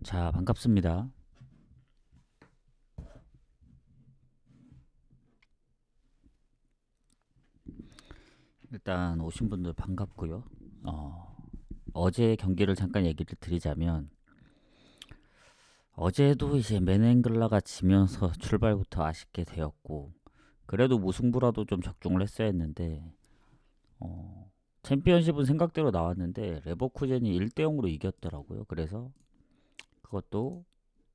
자, 반갑습니다. 일단 오신 분들 반갑고요. 어제 경기를 잠깐 얘기를 드리자면 어제도 이제 메넨글라가 지면서 출발부터 아쉽게 되었고 그래도 무승부라도 좀 적중을 했어야 했는데 챔피언십은 생각대로 나왔는데 레버쿠젠이 1대 0으로 이겼더라고요. 그래서 그것도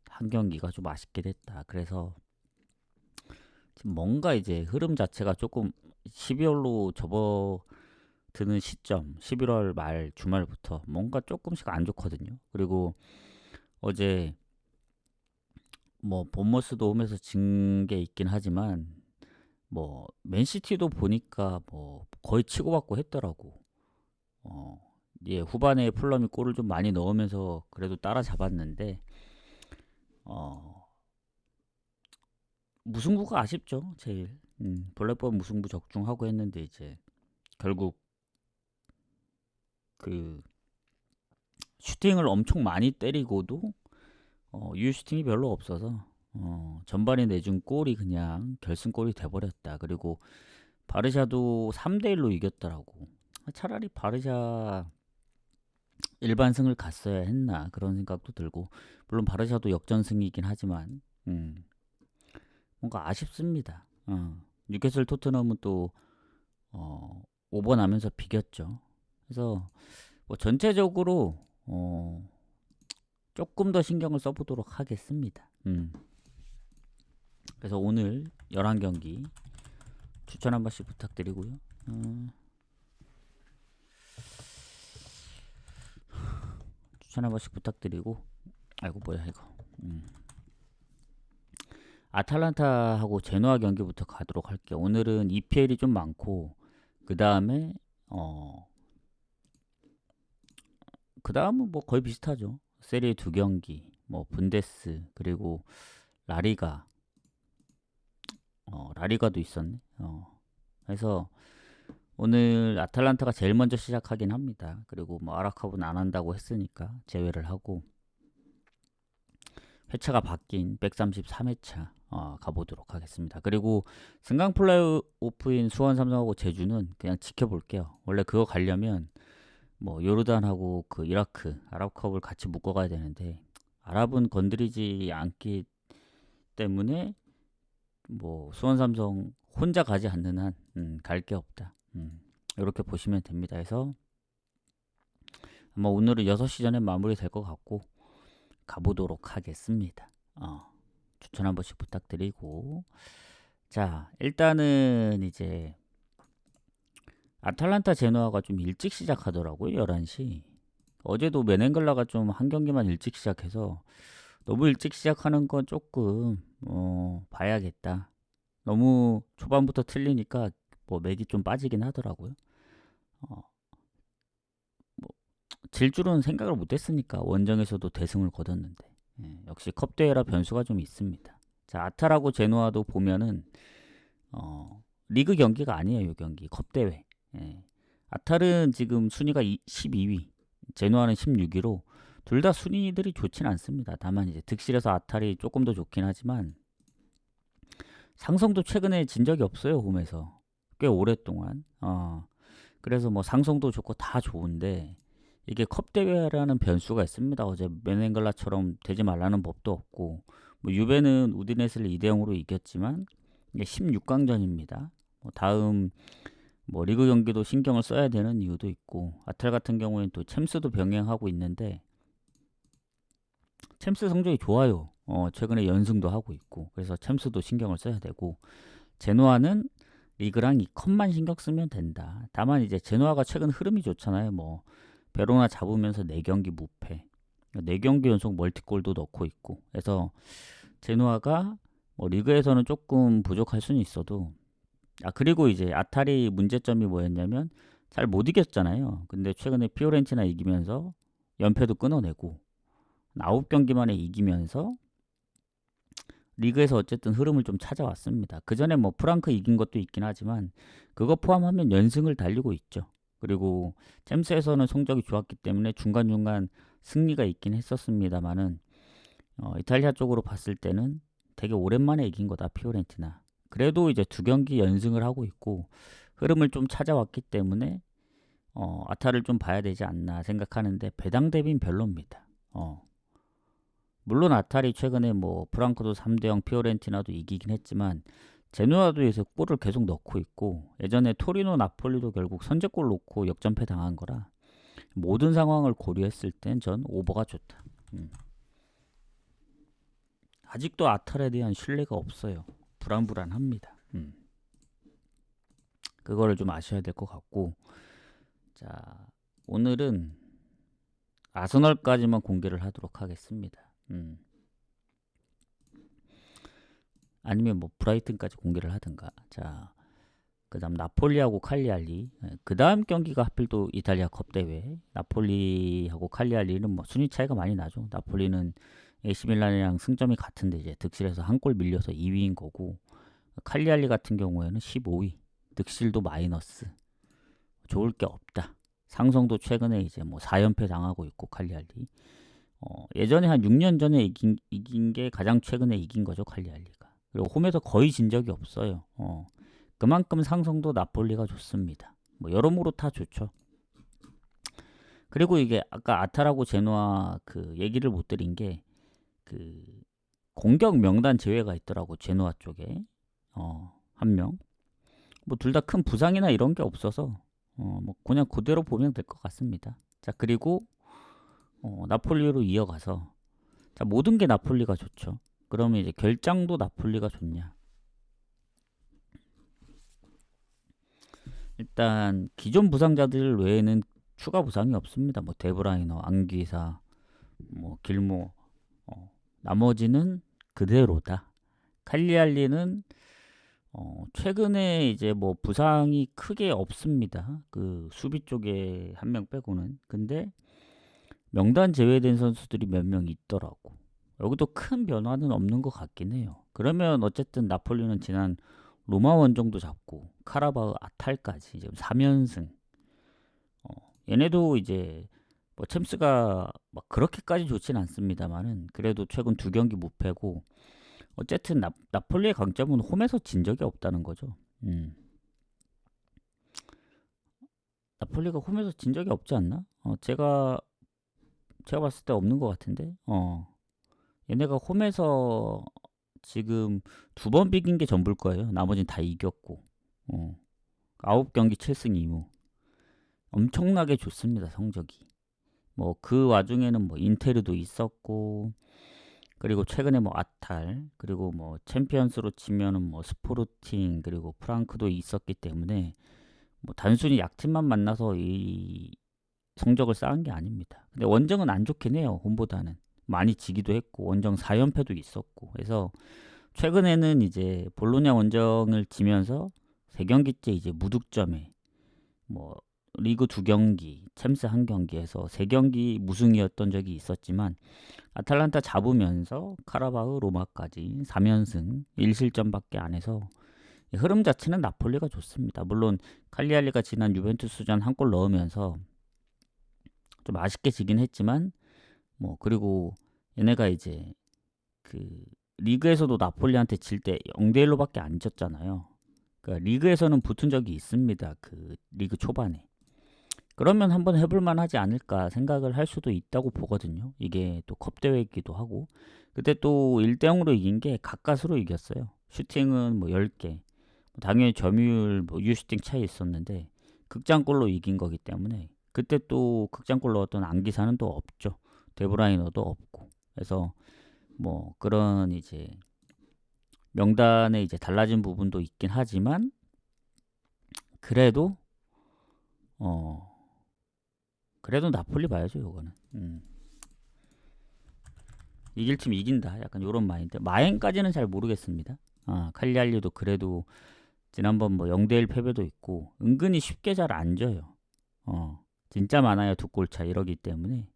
한 경기가 좀 아쉽게 됐다. 그래서 지금 뭔가 이제 흐름 자체가 조금 12월로 접어드는 시점, 11월 말 주말부터 뭔가 조금씩 안 좋거든요. 그리고 어제 뭐 본머스도 홈에서 진 게 있긴 하지만 뭐 맨시티도 보니까 뭐 거의 치고받고 했더라고. 어, 예, 후반에 풀럼이 골을 좀 많이 넣으면서 그래도 따라잡았는데 어, 무승부가 아쉽죠, 제일. 블랙번 무승부 적중하고 했는데 이제 결국 그 슈팅을 엄청 많이 때리고도 유효 슈팅이 별로 없어서 전반에 내준 골이 그냥 결승골이 돼버렸다. 그리고 바르샤도 3대1로 이겼더라고. 차라리 바르샤 일반승을 갔어야 했나 그런 생각도 들고, 물론 바르샤도 역전승이긴 하지만 뭔가 아쉽습니다. 뉴캐슬 토트넘은 또 5번 하면서 비겼죠. 그래서 뭐 전체적으로 조금 더 신경을 써보도록 하겠습니다. 그래서 오늘 11경기 추천 한 번씩 부탁드리고요. 추천 한 번씩 부탁드리고, 아이고 뭐야 이거. 아탈란타하고 제노아 경기부터 가도록 할게요. 오늘은 EPL이 좀 많고 그 다음에 그 다음은 뭐 거의 비슷하죠. 세리에 2경기, 뭐 분데스, 그리고 라리가, 라리가도 있었네. 그래서 오늘 아탈란타가 제일 먼저 시작하긴 합니다. 그리고 뭐 아라카브는 안 한다고 했으니까 제외를 하고 회차가 바뀐 133회차 가보도록 하겠습니다. 그리고 승강 플레이오프인 수원 삼성하고 제주는 그냥 지켜볼게요. 원래 그거 가려면 뭐 요르단하고 그 이라크 아랍컵을 같이 묶어가야 되는데 아랍은 건드리지 않기 때문에 뭐 수원 삼성 혼자 가지 않는 한 갈 게 없다. 이렇게 보시면 됩니다. 해서 아마 오늘은 6시 전에 마무리 될 것 같고 가보도록 하겠습니다. 추천 한 번씩 부탁드리고, 자 일단은 이제 아탈란타 제노아가 좀 일찍 시작하더라고요. 11시. 어제도 메넨글라가 좀 한 경기만 일찍 시작해서 너무 일찍 시작하는 건 조금 봐야겠다. 너무 초반부터 틀리니까 뭐 맥이 좀 빠지긴 하더라고요. 어, 뭐 질 줄은 생각을 못했으니까 원정에서도 대승을 거뒀는데 역시 컵 대회라 변수가 좀 있습니다. 자, 아탈하고 제노아도 보면은 리그 경기가 아니에요. 이 경기 컵 대회. 아탈은 지금 순위가 12위, 제노아는 16위로 둘 다 순위들이 좋진 않습니다. 다만 이제 득실에서 아탈이 조금 더 좋긴 하지만 상성도 최근에 진 적이 없어요. 홈에서 꽤 오랫동안. 그래서 뭐 상성도 좋고 다 좋은데 이게 컵 대회라는 변수가 있습니다. 어제 메넨글라처럼 되지 말라는 법도 없고, 뭐 유베는 우디네스를 2대 0으로 이겼지만 이게 16강전입니다. 뭐 다음 뭐 리그 경기도 신경을 써야 되는 이유도 있고, 아틀 같은 경우에는 또 챔스도 병행하고 있는데 챔스 성적이 좋아요. 최근에 연승도 하고 있고, 그래서 챔스도 신경을 써야 되고, 제노아는 리그랑 이 컵만 신경 쓰면 된다. 다만 이제 제노아가 최근 흐름이 좋잖아요. 뭐 베로나 잡으면서 4경기 무패, 4경기 연속 멀티골도 넣고 있고, 그래서 제노아가 뭐 리그에서는 조금 부족할 수는 있어도, 그리고 이제 아탈이 문제점이 뭐였냐면 잘 못 이겼잖아요. 근데 최근에 피오렌티나 이기면서 연패도 끊어내고 9경기 만에 이기면서 리그에서 어쨌든 흐름을 좀 찾아왔습니다. 그 전에 뭐 프랑크 이긴 것도 있긴 하지만 그거 포함하면 연승을 달리고 있죠. 그리고 챔스에서는 성적이 좋았기 때문에 중간중간 승리가 있긴 했었습니다만은 이탈리아 쪽으로 봤을 때는 되게 오랜만에 이긴 거다 피오렌티나. 그래도 이제 2경기 연승을 하고 있고 흐름을 좀 찾아왔기 때문에 아타를 좀 봐야 되지 않나 생각하는데 배당 대비는 별로입니다. 물론 아탈이 최근에 뭐 프랑크도 3대0 피오렌티나도 이기긴 했지만 제노아도에서 골을 계속 넣고 있고 예전에 토리노 나폴리도 결국 선제골 넣고 역전패 당한 거라 모든 상황을 고려했을 땐 전 오버가 좋다. 아직도 아탈에 대한 신뢰가 없어요. 불안불안합니다. 그거를 좀 아셔야 될 것 같고 자 오늘은 아스널까지만 공개를 하도록 하겠습니다. 아니면 뭐 브라이튼까지 공개를 하든가. 자, 그다음 나폴리하고 칼리알리. 그다음 경기가 하필 또 이탈리아 컵 대회. 나폴리하고 칼리알리는 뭐 순위 차이가 많이 나죠. 나폴리는 AC 밀란이랑 승점이 같은데 이제 득실에서 한 골 밀려서 2위인 거고 칼리알리 같은 경우에는 15위. 득실도 마이너스. 좋을 게 없다. 상성도 최근에 이제 뭐 4연패 당하고 있고 칼리알리. 예전에 한 6년 전에 이긴 게 가장 최근에 이긴 거죠 칼리알리가. 그리고 홈에서 거의 진 적이 없어요. 그만큼 상성도 나폴리가 좋습니다. 뭐 여러모로 다 좋죠. 그리고 이게 아까 아타라고 제노아 그 얘기를 못 드린 게 그 공격 명단 제외가 있더라고 제노아 쪽에 한 명. 뭐 둘 다 큰 부상이나 이런 게 없어서 뭐 그냥 그대로 보면 될 것 같습니다. 자 그리고 나폴리로 이어가서 자 모든 게 나폴리가 좋죠. 그러면 이제 결장도 나폴리가 좋냐? 일단 기존 부상자들 외에는 추가 부상이 없습니다. 뭐 데브라이너, 앙귀사, 뭐 길모, 나머지는 그대로다. 칼리알리는 최근에 이제 뭐 부상이 크게 없습니다. 그 수비 쪽에 한 명 빼고는. 근데 명단 제외된 선수들이 몇 명 있더라고. 여기도 큰 변화는 없는 것 같긴 해요. 그러면 어쨌든 나폴리는 지난 로마 원정도 잡고 카라바흐 아탈까지 지금 3연승. 얘네도 이제 뭐 챔스가 막 그렇게까지 좋진 않습니다만은 그래도 최근 2경기 무패고 어쨌든 나폴리의 강점은 홈에서 진 적이 없다는 거죠. 나폴리가 홈에서 진 적이 없지 않나? 제가 봤을 때 없는 것 같은데. 얘네가 홈에서 지금 2번 비긴 게 전부일 거예요. 나머지는 다 이겼고. 9경기 7승 2무. 엄청나게 좋습니다, 성적이. 뭐 그 와중에는 뭐 인테르도 있었고 그리고 최근에 뭐 아탈 그리고 뭐 챔피언스로 치면은 뭐 스포르팅 그리고 프랑크도 있었기 때문에 뭐 단순히 약팀만 만나서 이 성적을 쌓은 게 아닙니다. 근데 원정은 안 좋긴 해요. 홈보다는 많이 지기도 했고 원정 4연패도 있었고 그래서 최근에는 이제 볼로냐 원정을 지면서 3경기째 이제 무득점에 뭐 리그 2경기, 챔스 1경기에서 3경기 무승이었던 적이 있었지만 아탈란타 잡으면서 카라바흐 로마까지 3연승 1실점밖에 안 해서 흐름 자체는 나폴리가 좋습니다. 물론 칼리알리가 지난 유벤투스전 한 골 넣으면서 좀 아쉽게 지긴 했지만 뭐 그리고 얘네가 이제 그 리그에서도 나폴리한테 질 때 0대1로밖에 안 졌잖아요. 그러니까 리그에서는 붙은 적이 있습니다. 그 리그 초반에. 그러면 한번 해볼만 하지 않을까 생각을 할 수도 있다고 보거든요. 이게 또 컵대회이기도 하고 그때 또 1대0으로 이긴 게 가까스로 이겼어요. 슈팅은 뭐 10개 당연히 점유율 뭐 유슈팅 차이 있었는데 극장골로 이긴 거기 때문에 그때 또 극장골 넣었던 안기사는 또 없죠. 데브라이너도 없고 그래서 뭐 그런 이제 명단에 이제 달라진 부분도 있긴 하지만 그래도 그래도 나폴리 봐야죠. 요거는 이길 팀 이긴다 약간 요런 마인드. 마행까지는 잘 모르겠습니다. 칼리알리도 그래도 지난번 뭐 0대1 패배도 있고 은근히 쉽게 잘 안 져요. 진짜 많아요. 2골 차 이러기 때문에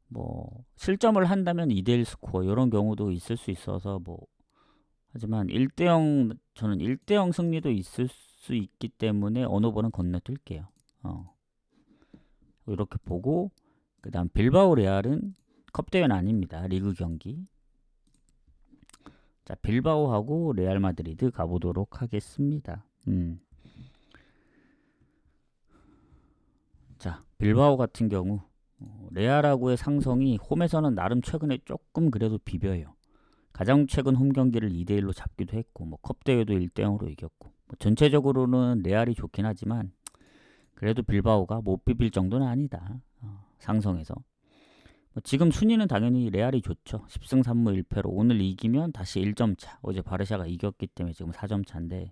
뭐 실점을 한다면 2대1 스코어 이런 경우도 있을 수 있어서 뭐 하지만 1대0 저는 1대0 승리도 있을 수 있기 때문에 어느 번은 건너뛸게요. 이렇게 보고 그다음 빌바오 레알은 컵 대회는 아닙니다. 리그 경기. 자, 빌바오하고 레알 마드리드 가보도록 하겠습니다. 자, 빌바오 같은 경우 레알하고의 상성이 홈에서는 나름 최근에 조금 그래도 비벼요. 가장 최근 홈 경기를 2대1로 잡기도 했고 컵 대회도 1대0으로 이겼고 전체적으로는 레알이 좋긴 하지만 그래도 빌바오가 못 비빌 정도는 아니다. 상성에서. 지금 순위는 당연히 레알이 좋죠. 10승 3무 1패로 오늘 이기면 다시 1점 차. 어제 바르샤가 이겼기 때문에 지금 4점 차인데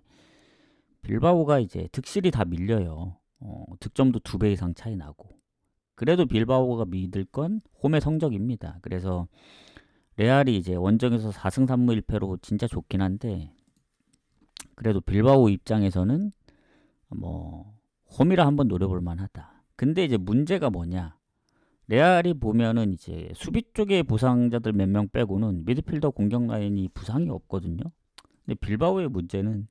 빌바오가 이제 득실이 다 밀려요. 득점도 2배 이상 차이 나고. 그래도 빌바오가 믿을 건 홈의 성적입니다. 그래서 레알이 이제 원정에서 4승 3무 1패로 진짜 좋긴 한데 그래도 빌바오 입장에서는 홈이라 한번 노려볼 만하다. 근데 이제 문제가 뭐냐? 레알이 보면은 이제 수비 쪽에 부상자들 몇 명 빼고는 미드필더 공격 라인이 부상이 없거든요. 근데 빌바오의 문제는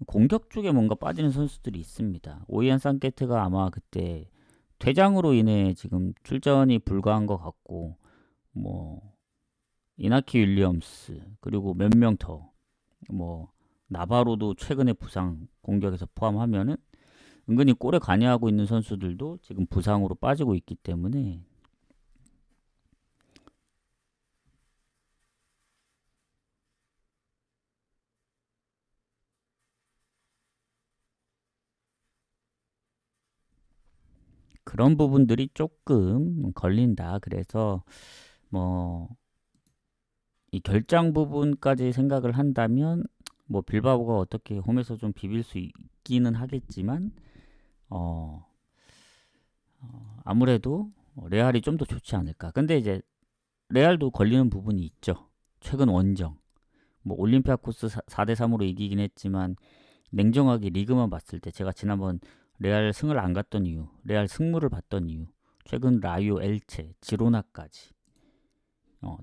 공격 쪽에 뭔가 빠지는 선수들이 있습니다. 오이안 산케트가 아마 그때 퇴장으로 인해 지금 출전이 불가한 것 같고 이나키 윌리엄스 그리고 몇 명 더 나바로도 최근에 부상 공격에서 포함하면은 은근히 골에 관여하고 있는 선수들도 지금 부상으로 빠지고 있기 때문에 그런 부분들이 조금 걸린다. 그래서 이 결장 부분까지 생각을 한다면 빌바오가 어떻게 홈에서 좀 비빌 수 있기는 하겠지만 아무래도 레알이 좀 더 좋지 않을까. 근데 이제 레알도 걸리는 부분이 있죠. 최근 원정 올림피아코스 4대3으로 이기긴 했지만 냉정하게 리그만 봤을 때 제가 지난번 레알 승을 안 갔던 이유, 레알 승무를 봤던 이유, 최근 라요, 엘체, 지로나까지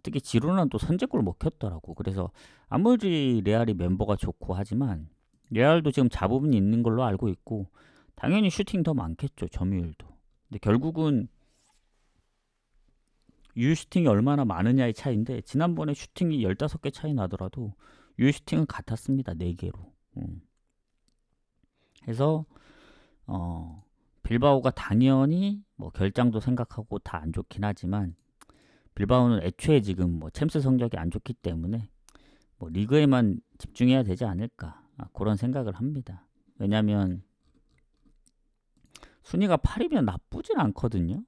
특히 지로나는 또 선제골 먹혔더라고. 그래서 아무리 레알이 멤버가 좋고 하지만 레알도 지금 잡음이 있는 걸로 알고 있고 당연히 슈팅 더 많겠죠. 점유율도. 근데 결국은 유슈팅이 얼마나 많으냐의 차이인데 지난번에 슈팅이 15개 차이 나더라도 유슈팅은 같았습니다. 4개로. 해서 빌바오가 당연히 결장도 생각하고 다 안 좋긴 하지만 빌바오는 애초에 지금 챔스 성적이 안 좋기 때문에 리그에만 집중해야 되지 않을까 그런 생각을 합니다. 왜냐면 순위가 8이면 나쁘진 않거든요.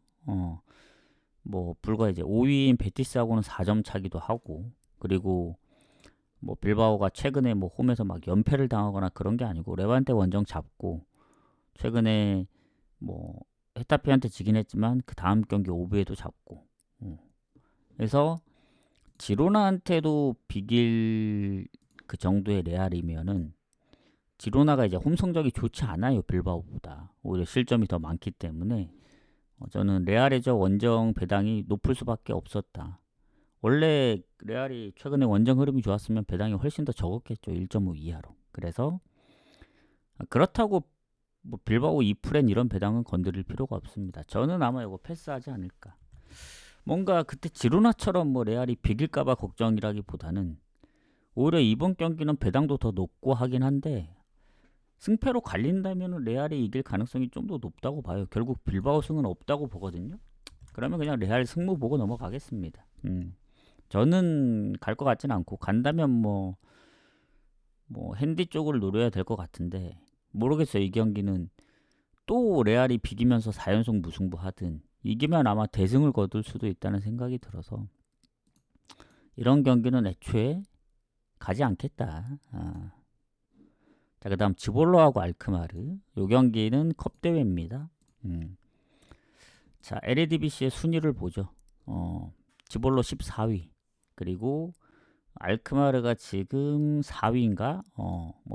불과 이제 5위인 베티스하고는 4점 차기도 하고 그리고 빌바오가 최근에 홈에서 막 연패를 당하거나 그런 게 아니고 레반테 원정 잡고 최근에 헤타페한테 지긴 했지만 그 다음 경기 오브에도 잡고 그래서 지로나한테도 비길 그 정도의 레알이면은 지로나가 이제 홈 성적이 좋지 않아요. 빌바오보다 오히려 실점이 더 많기 때문에 저는 레알의 저 원정 배당이 높을 수밖에 없었다. 원래 레알이 최근에 원정 흐름이 좋았으면 배당이 훨씬 더 적었겠죠. 1.5 이하로. 그래서 그렇다고 빌바오 2프렌 이런 배당은 건드릴 필요가 없습니다. 저는 아마 이거 패스하지 않을까. 뭔가 그때 지로나처럼 레알이 비길까봐 걱정이라기보다는 오히려 이번 경기는 배당도 더 높고 하긴 한데 승패로 갈린다면 레알이 이길 가능성이 좀 더 높다고 봐요. 결국 빌바오 승은 없다고 보거든요. 그러면 그냥 레알 승무 보고 넘어가겠습니다. 저는 갈 것 같진 않고 간다면 핸디 쪽을 노려야 될 것 같은데 모르겠어요. 이 경기는 또 레알이 비기면서 4연속 무승부 하든 이기면 아마 대승을 거둘 수도 있다는 생각이 들어서 이런 경기는 애초에 가지 않겠다. 자, 그 다음 지볼로하고 알크마르. 이 경기는 컵 대회입니다. 자, 에레디비시의 순위를 보죠. 지볼로 14위. 그리고 알크마르가 지금 4위인가?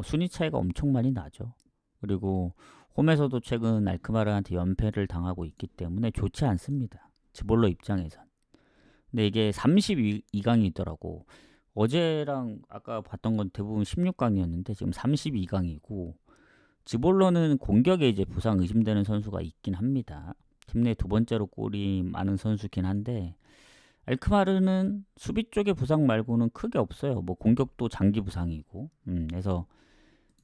순위 차이가 엄청 많이 나죠. 그리고 홈에서도 최근 알크마르한테 연패를 당하고 있기 때문에 좋지 않습니다. 지볼로 입장에선. 근데 이게 32강이 있더라고. 어제랑 아까 봤던 건 대부분 16강이었는데 지금 32강이고 지볼로는 공격에 이제 부상 의심되는 선수가 있긴 합니다. 팀 내 두 번째로 골이 많은 선수긴 한데 알크마르는 수비 쪽의 부상 말고는 크게 없어요. 뭐 공격도 장기 부상이고. 그래서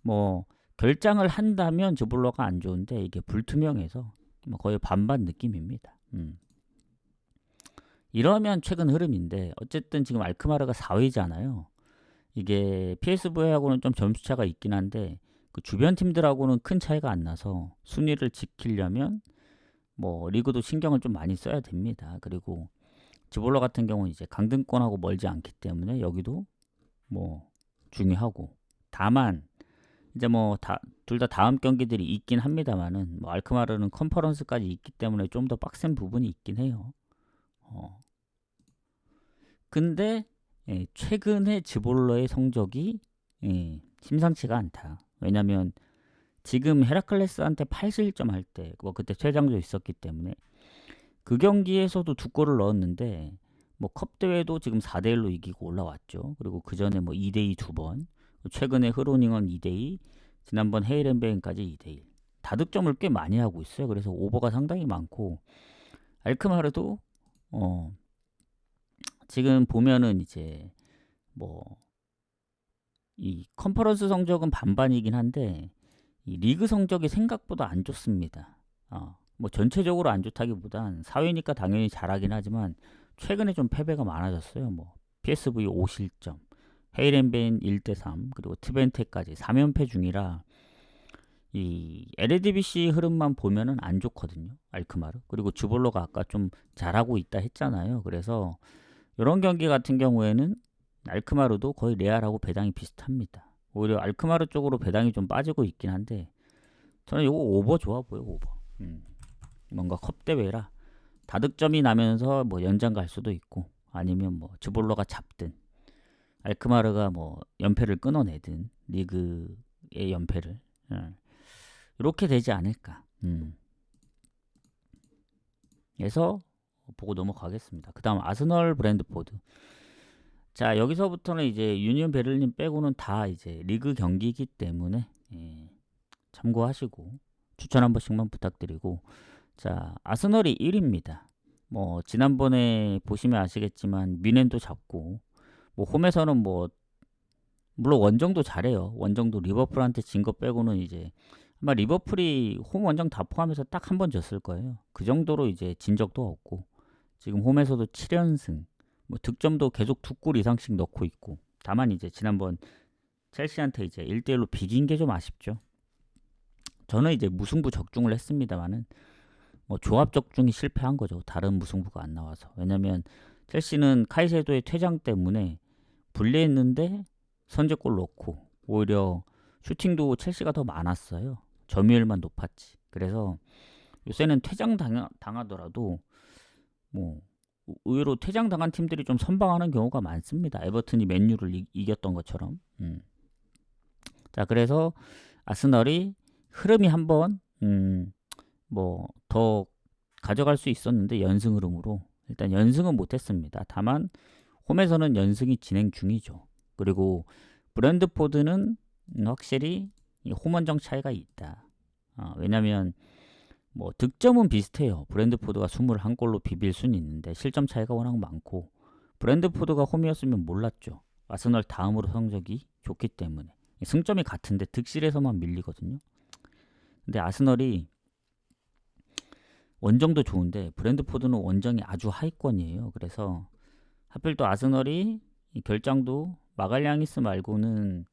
뭐 결장을 한다면 즈볼러가 안 좋은데 이게 불투명해서 뭐 거의 반반 느낌입니다. 이러면 최근 흐름인데 어쨌든 지금 알크마르가 4위잖아요. 이게 PSV하고는 좀 점수차가 있긴 한데 그 주변 팀들하고는 큰 차이가 안 나서 순위를 지키려면 뭐 리그도 신경을 좀 많이 써야 됩니다. 그리고 즈볼러 같은 경우는 이제 강등권하고 멀지 않기 때문에 여기도 뭐 중요하고 다만 이제 뭐 둘 다 다음 경기들이 있긴 합니다만은 뭐 알크마르는 컨퍼런스까지 있기 때문에 좀 더 빡센 부분이 있긴 해요. 근데 최근에 즈볼러의 성적이 심상치가 않다. 왜냐면 지금 헤라클레스한테 8실점 할 때 뭐 그때 퇴장도 있었기 때문에 그 경기에서도 2골을 넣었는데 뭐 컵 대회도 지금 4대1로 이기고 올라왔죠. 그리고 그 전에 뭐 2대2 2번, 최근에 흐로닝은 2대2, 지난번 헤이렌베인까지 2대1. 다득점을 꽤 많이 하고 있어요. 그래서 오버가 상당히 많고 알크마르도 지금 보면은 이제 뭐 이 컨퍼런스 성적은 반반이긴 한데 이 리그 성적이 생각보다 안 좋습니다. 뭐 전체적으로 안 좋다기보단 4위니까 당연히 잘하긴 하지만 최근에 좀 패배가 많아졌어요. 뭐 PSV 5실점, 헤이렌베인 1대3, 그리고 트벤테까지 3연패 중이라 이 LADBC 흐름만 보면은 안 좋거든요. 알크마르. 그리고 주볼로가 아까 좀 잘하고 있다 했잖아요. 그래서 이런 경기 같은 경우에는 알크마르도 거의 레알하고 배당이 비슷합니다. 오히려 알크마르 쪽으로 배당이 좀 빠지고 있긴 한데 저는 이거 오버 좋아 보여. 오버. 뭔가 컵 대회라 다득점이 나면서 뭐 연장 갈 수도 있고 아니면 뭐 즈볼러가 잡든 알크마르가 뭐 연패를 끊어내든 리그의 연패를 이렇게 되지 않을까. 그래서 보고 넘어가겠습니다. 그 다음 아스널 브랜드포드. 자, 여기서부터는 이제 유니온 베를린 빼고는 다 이제 리그 경기이기 때문에 참고하시고 추천 한 번씩만 부탁드리고, 자, 아스널이 1위입니다. 뭐 지난번에 보시면 아시겠지만 미넨도 잡고 뭐 홈에서는 뭐 물론 원정도 잘해요. 원정도 리버풀한테 진 거 빼고는 이제 아마 리버풀이 홈 원정 다 포함해서 딱 한 번 졌을 거예요. 그 정도로 이제 진 적도 없고 지금 홈에서도 7연승, 뭐 득점도 계속 2골 이상씩 넣고 있고. 다만 이제 지난번 첼시한테 이제 1대1로 비긴 게 좀 아쉽죠. 저는 이제 무승부 적중을 했습니다만은 뭐 조합 적중이 실패한 거죠. 다른 무승부가 안 나와서. 왜냐면 첼시는 카이세도의 퇴장 때문에 불리했는데 선제골 넣고 오히려 슈팅도 첼시가 더 많았어요. 점유율만 높았지. 그래서 요새는 퇴장 당하더라도 뭐 의외로 퇴장 당한 팀들이 좀 선방하는 경우가 많습니다. 에버튼이 맨유를 이겼던 것처럼. 자, 그래서 아스널이 흐름이 한번 뭐 더 가져갈 수 있었는데 연승 흐름으로 일단 연승은 못했습니다. 다만 홈에서는 연승이 진행 중이죠. 그리고 브랜드포드는 확실히 홈 원정 차이가 있다. 왜냐면 뭐 득점은 비슷해요. 브랜드포드가 21골로 비빌 수는 있는데 실점 차이가 워낙 많고 브랜드포드가 홈이었으면 몰랐죠. 아스널 다음으로 성적이 좋기 때문에 승점이 같은데 득실에서만 밀리거든요. 근데 아스널이 원정도 좋은데 브랜드포드는 원정이 아주 하위권이에요. 그래서 하필 또 아스널이 결장도 마갈량이스 말고는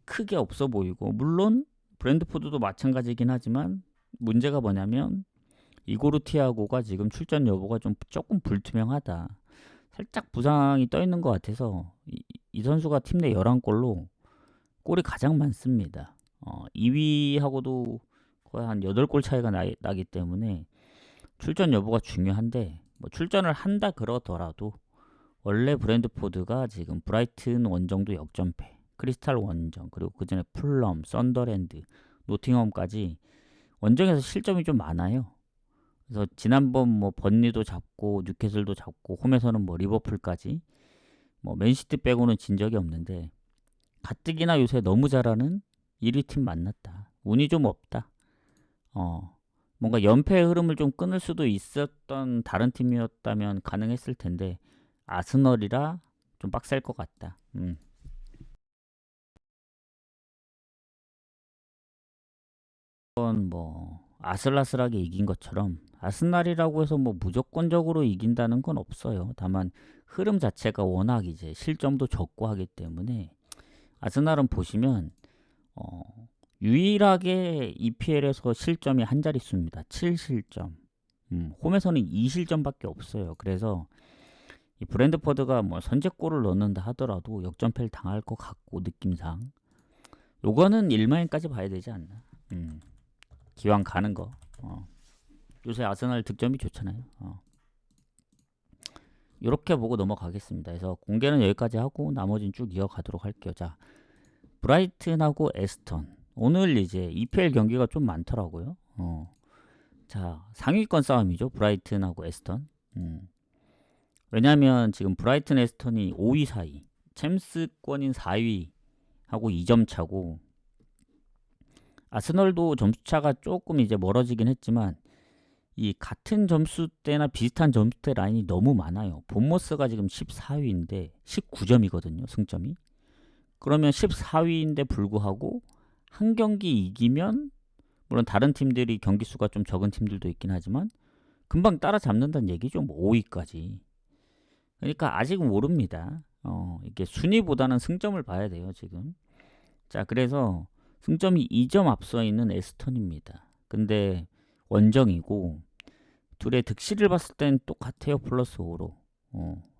크게 없어 보이고, 물론 브랜드포드도 마찬가지긴 하지만 문제가 뭐냐면 이고르 티아고가 지금 출전 여부가 좀 조금 불투명하다. 살짝 부상이 떠 있는 것 같아서 이 선수가 팀 내 11골로 골이 가장 많습니다. 2위하고도 거의 한 8골 차이가 나기 때문에 출전 여부가 중요한데, 뭐 출전을 한다 그러더라도 원래 브랜드포드가 지금 브라이튼 원정도 역전패, 크리스탈 원정, 그리고 그 전에 풀럼, 썬더랜드, 노팅엄까지 원정에서 실점이 좀 많아요. 그래서 지난번 뭐 번리도 잡고 뉴캐슬도 잡고 홈에서는 뭐 리버풀까지 뭐 맨시티 빼고는 진 적이 없는데 가뜩이나 요새 너무 잘하는 1위 팀 만났다. 운이 좀 없다. 뭔가 연패의 흐름을 좀 끊을 수도 있었던 다른 팀이었다면 가능했을 텐데 아스널이라 좀 빡셀 것 같다. 이건 뭐 아슬아슬하게 이긴 것처럼 아스날이라고 해서 뭐 무조건적으로 이긴다는 건 없어요. 다만 흐름 자체가 워낙 이제 실점도 적고 하기 때문에 아스날은 보시면 어, 유일하게 EPL에서 실점이 한 자릿수입니다. 7실점. 홈에서는 2실점밖에 없어요. 그래서 이 브랜드포드가 뭐 선제골을 넣는다 하더라도 역전패를 당할 것 같고 느낌상 요거는 일만까지 봐야 되지 않나. 기왕 가는 거. 요새 아스날 득점이 좋잖아요. 이렇게 보고 넘어가겠습니다. 그래서 공개는 여기까지 하고 나머지는 쭉 이어가도록 할게요. 자, 브라이튼하고 에스턴. 오늘 이제 EPL 경기가 좀 많더라고요. 자, 상위권 싸움이죠. 브라이튼하고 에스턴. 왜냐면 지금 브라이튼 에스턴이 5위 사이, 챔스권인 4위하고 2점 차고 아스널도 점수차가 조금 이제 멀어지긴 했지만 이 같은 점수대나 비슷한 점수대 라인이 너무 많아요. 본머스가 지금 14위인데 19점이거든요. 승점이. 그러면 14위인데 불구하고 한 경기 이기면 물론 다른 팀들이 경기 수가 좀 적은 팀들도 있긴 하지만 금방 따라잡는다는 얘기죠. 뭐 5위까지. 그러니까 아직은 모릅니다. 이게 순위보다는 승점을 봐야 돼요. 지금. 자, 그래서 승점이 2점 앞서 있는 에스턴입니다. 근데 원정이고 둘의 득실을 봤을 땐 똑같아요. 플러스 5로.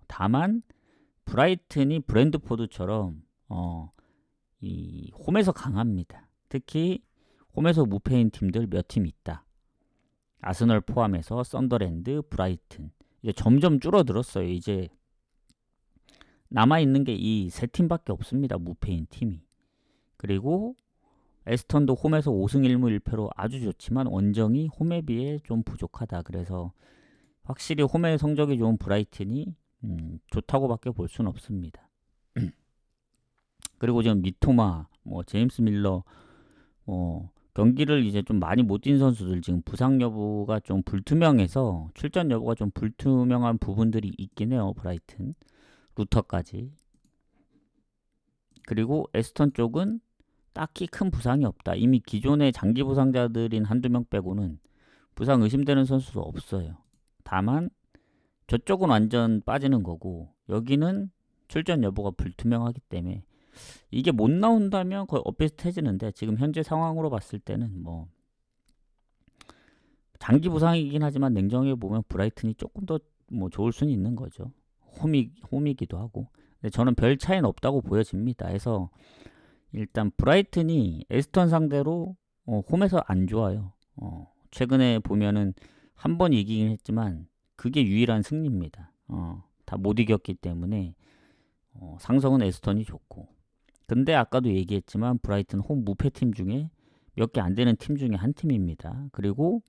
다만 브라이튼이 브랜드포드처럼 이 홈에서 강합니다. 특히 홈에서 무패인 팀들 몇 팀 있다. 아스널 포함해서 썬더랜드, 브라이튼. 이제 점점 줄어들었어요. 이제 남아있는 게 이 세 팀밖에 없습니다. 무패인 팀이. 그리고 에스턴도 홈에서 5승 1무 1패로 아주 좋지만 원정이 홈에 비해 좀 부족하다. 그래서 확실히 홈의 성적이 좋은 브라이튼이 좋다고밖에 볼 수는 없습니다. 그리고 지금 미토마, 뭐 제임스 밀러, 경기를 이제 좀 많이 못 뛴 선수들 지금 부상 여부가 좀 불투명해서 출전 여부가 좀 불투명한 부분들이 있긴 해요. 브라이튼, 루터까지. 그리고 에스턴 쪽은 딱히 큰 부상이 없다. 이미 기존의 장기 부상자들인 한두 명 빼고는 부상 의심되는 선수도 없어요. 다만 저쪽은 완전 빠지는 거고 여기는 출전 여부가 불투명하기 때문에 이게 못 나온다면 거의 엇비슷해지는데 지금 현재 상황으로 봤을 때는 뭐 장기 부상이긴 하지만 냉정하게 보면 브라이튼이 조금 더 뭐 좋을 수는 있는 거죠. 홈이기도 하고. 근데 저는 별 차이는 없다고 보여집니다. 해서 일단 브라이튼이 에스턴 상대로 홈에서 안 좋아요. 최근에 보면은 한 번 이기긴 했지만 그게 유일한 승리입니다. 다 못 이겼기 때문에 상성은 에스턴이 좋고. 근데 아까도 얘기했지만 브라이튼 홈 무패팀 중에 몇 개 안 되는 팀 중에 한 팀입니다. 그리고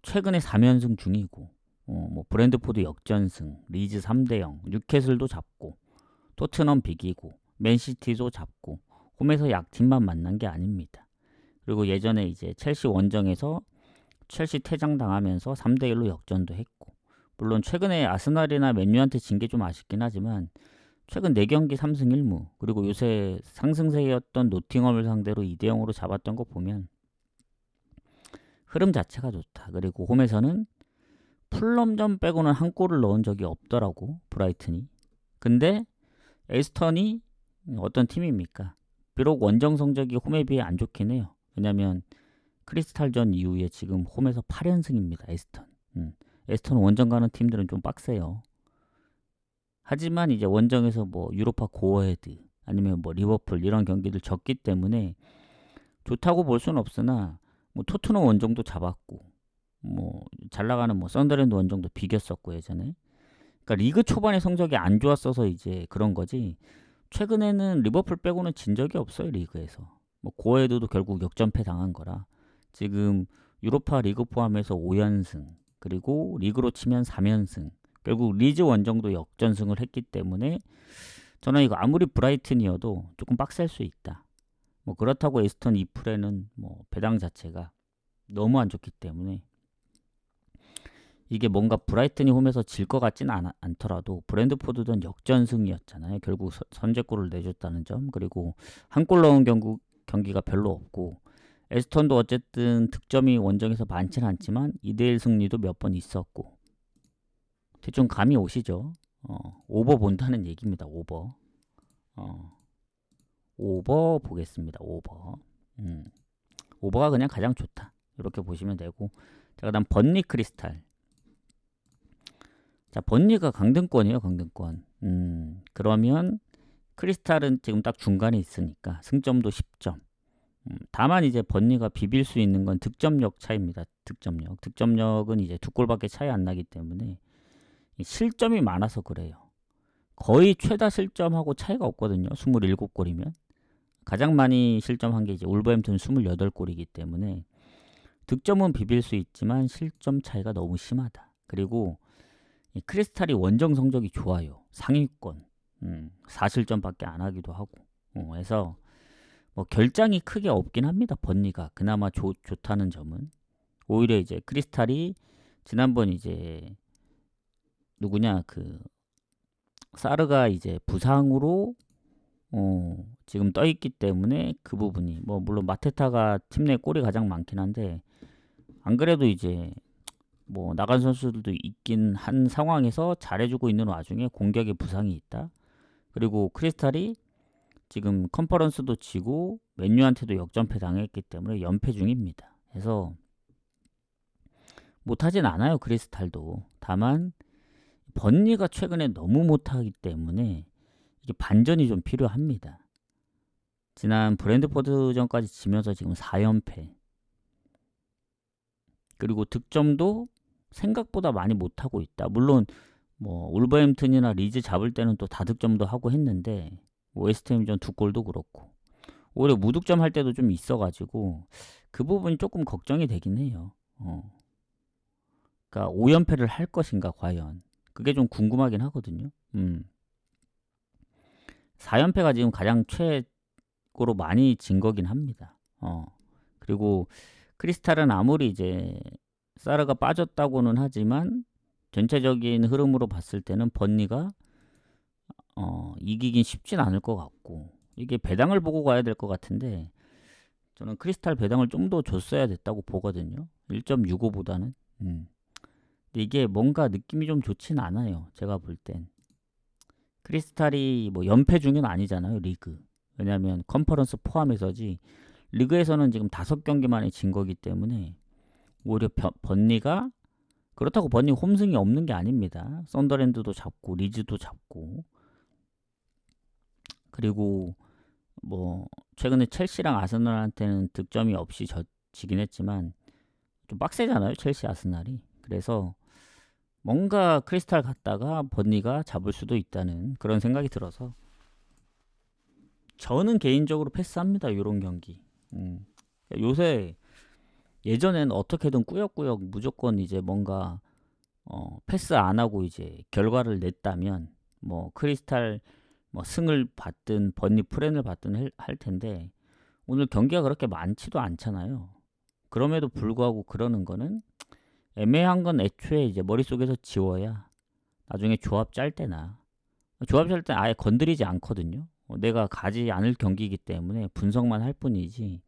최근에 3연승 중이고 뭐 브랜드포드 역전승, 리즈 3대0, 뉴캐슬도 잡고 토트넘 비기고 맨시티도 잡고 홈에서 약팀만 만난 게 아닙니다. 그리고 예전에 이제 첼시 원정에서 첼시 퇴장당하면서 3대1로 역전도 했고 물론 최근에 아스날이나 맨유한테 진 게 좀 아쉽긴 하지만 최근 4경기 3승 1무 그리고 요새 상승세였던 노팅엄을 상대로 2대0으로 잡았던 거 보면 흐름 자체가 좋다. 그리고 홈에서는 풀럼전 빼고는 한 골을 넣은 적이 없더라고 브라이튼이. 근데 에스턴이 어떤 팀입니까? 비록 원정 성적이 홈에 비해 안 좋긴 해요. 왜냐면 크리스탈전 이후에 지금 홈에서 8연승입니다. 에스턴. 에스턴 원정 가는 팀들은 좀 빡세요. 하지만 이제 원정에서 뭐 유로파 고어헤드 아니면 뭐 리버풀 이런 경기들 졌기 때문에 좋다고 볼 수는 없으나 뭐 토트넘 원정도 잡았고 뭐 잘 나가는 뭐 썬더랜드 원정도 비겼었고 예전에. 그러니까 리그 초반에 성적이 안 좋았어서 이제 그런 거지. 최근에는 리버풀 빼고는 진 적이 없어요. 리그에서. 뭐 고에드도 결국 역전패 당한 거라. 지금 유로파 리그 포함해서 5연승 그리고 리그로 치면 3연승 결국 리즈 원정도 역전승을 했기 때문에 저는 이거 아무리 브라이튼이어도 조금 빡셀 수 있다. 뭐 그렇다고 에스턴 이프레는 뭐 배당 자체가 너무 안 좋기 때문에 이게 뭔가 브라이튼이 홈에서 질 것 같지는 않더라도 브랜드포드전 역전승이었잖아요. 결국 선제골을 내줬다는 점, 그리고 한 골 넣은 경기가 별로 없고, 에스턴도 어쨌든 득점이 원정에서 많지는 않지만 2대1 승리도 몇 번 있었고, 대충 감이 오시죠? 오버 본다는 얘기입니다. 오버. 오버 보겠습니다. 오버. 오버가 그냥 가장 좋다, 이렇게 보시면 되고. 자, 그다음 번니 크리스탈. 자, 번니가 강등권이에요. 강등권. 그러면 크리스탈은 지금 딱 중간에 있으니까 승점도 10점. 다만 이제 번니가 비빌 수 있는 건 득점력 차이입니다. 득점력은 이제 2골밖에 차이 안 나기 때문에 실점이 많아서 그래요. 거의 최다 실점하고 차이가 없거든요. 27골이면. 가장 많이 실점한 게 이제 울버햄튼 28골이기 때문에 득점은 비빌 수 있지만 실점 차이가 너무 심하다. 그리고 이 크리스탈이 원정 성적이 좋아요. 상위권. 4실점밖에 안 하기도 하고. 그래서 뭐 결장이 크게 없긴 합니다. 번니가 그나마 좋다는 점은. 오히려 이제 크리스탈이 지난번 이제 누구냐, 그 사르가 이제 부상으로 지금 떠 있기 때문에 그 부분이, 뭐 물론 마테타가 팀 내 골이 가장 많긴 한데, 안 그래도 이제 뭐 나간 선수들도 있긴 한 상황에서 잘해주고 있는 와중에 공격에 부상이 있다. 그리고 크리스탈이 지금 컨퍼런스도 지고 맨유한테도 역전패 당했기 때문에 연패 중입니다. 그래서 못하진 않아요, 크리스탈도. 다만 번니가 최근에 너무 못하기 때문에 이게 반전이 좀 필요합니다. 지난 브랜드포드전까지 지면서 지금 4연패. 그리고 득점도 생각보다 많이 못하고 있다. 물론 뭐 울버햄튼이나 리즈 잡을 때는 또 다득점도 하고 했는데, 웨스트햄전 2골도 그렇고 오히려 무득점 할 때도 좀 있어가지고 그 부분이 조금 걱정이 되긴 해요. 그러니까 5연패를 할 것인가 과연, 그게 좀 궁금하긴 하거든요. 4연패가 지금 가장 최고로 많이 진 거긴 합니다. 그리고 크리스탈은 아무리 이제 사르가 빠졌다고는 하지만 전체적인 흐름으로 봤을 때는 번니가 이기긴 쉽진 않을 것 같고, 이게 배당을 보고 가야 될 것 같은데 저는 크리스탈 배당을 좀 더 줬어야 됐다고 보거든요. 1.65보다는. 근데 이게 뭔가 느낌이 좀 좋진 않아요. 제가 볼 땐. 크리스탈이 뭐 연패 중은 아니잖아요, 리그. 왜냐하면 컨퍼런스 포함해서지 리그에서는 지금 5경기 만에 진 거기 때문에 오히려 번니가, 그렇다고 번니 홈승이 없는 게 아닙니다. 썬더랜드도 잡고 리즈도 잡고, 그리고 뭐 최근에 첼시랑 아스널한테는 득점이 없이 지긴 했지만 좀 빡세잖아요, 첼시 아스날이. 그래서 뭔가 크리스탈 갔다가 번니가 잡을 수도 있다는 그런 생각이 들어서 저는 개인적으로 패스합니다, 이런 경기. 요새, 예전엔 어떻게든 꾸역꾸역 무조건 이제 뭔가 패스 안 하고 이제 결과를 냈다면 뭐 크리스탈 뭐 승을 받든 번니 프렌을 받든 할 텐데, 오늘 경기가 그렇게 많지도 않잖아요. 그럼에도 불구하고 그러는 거는 애매한 건 애초에 이제 머릿속에서 지워야 나중에 조합 짤 때나, 조합 짤 때 아예 건드리지 않거든요. 내가 가지 않을 경기이기 때문에 분석만 할 뿐이지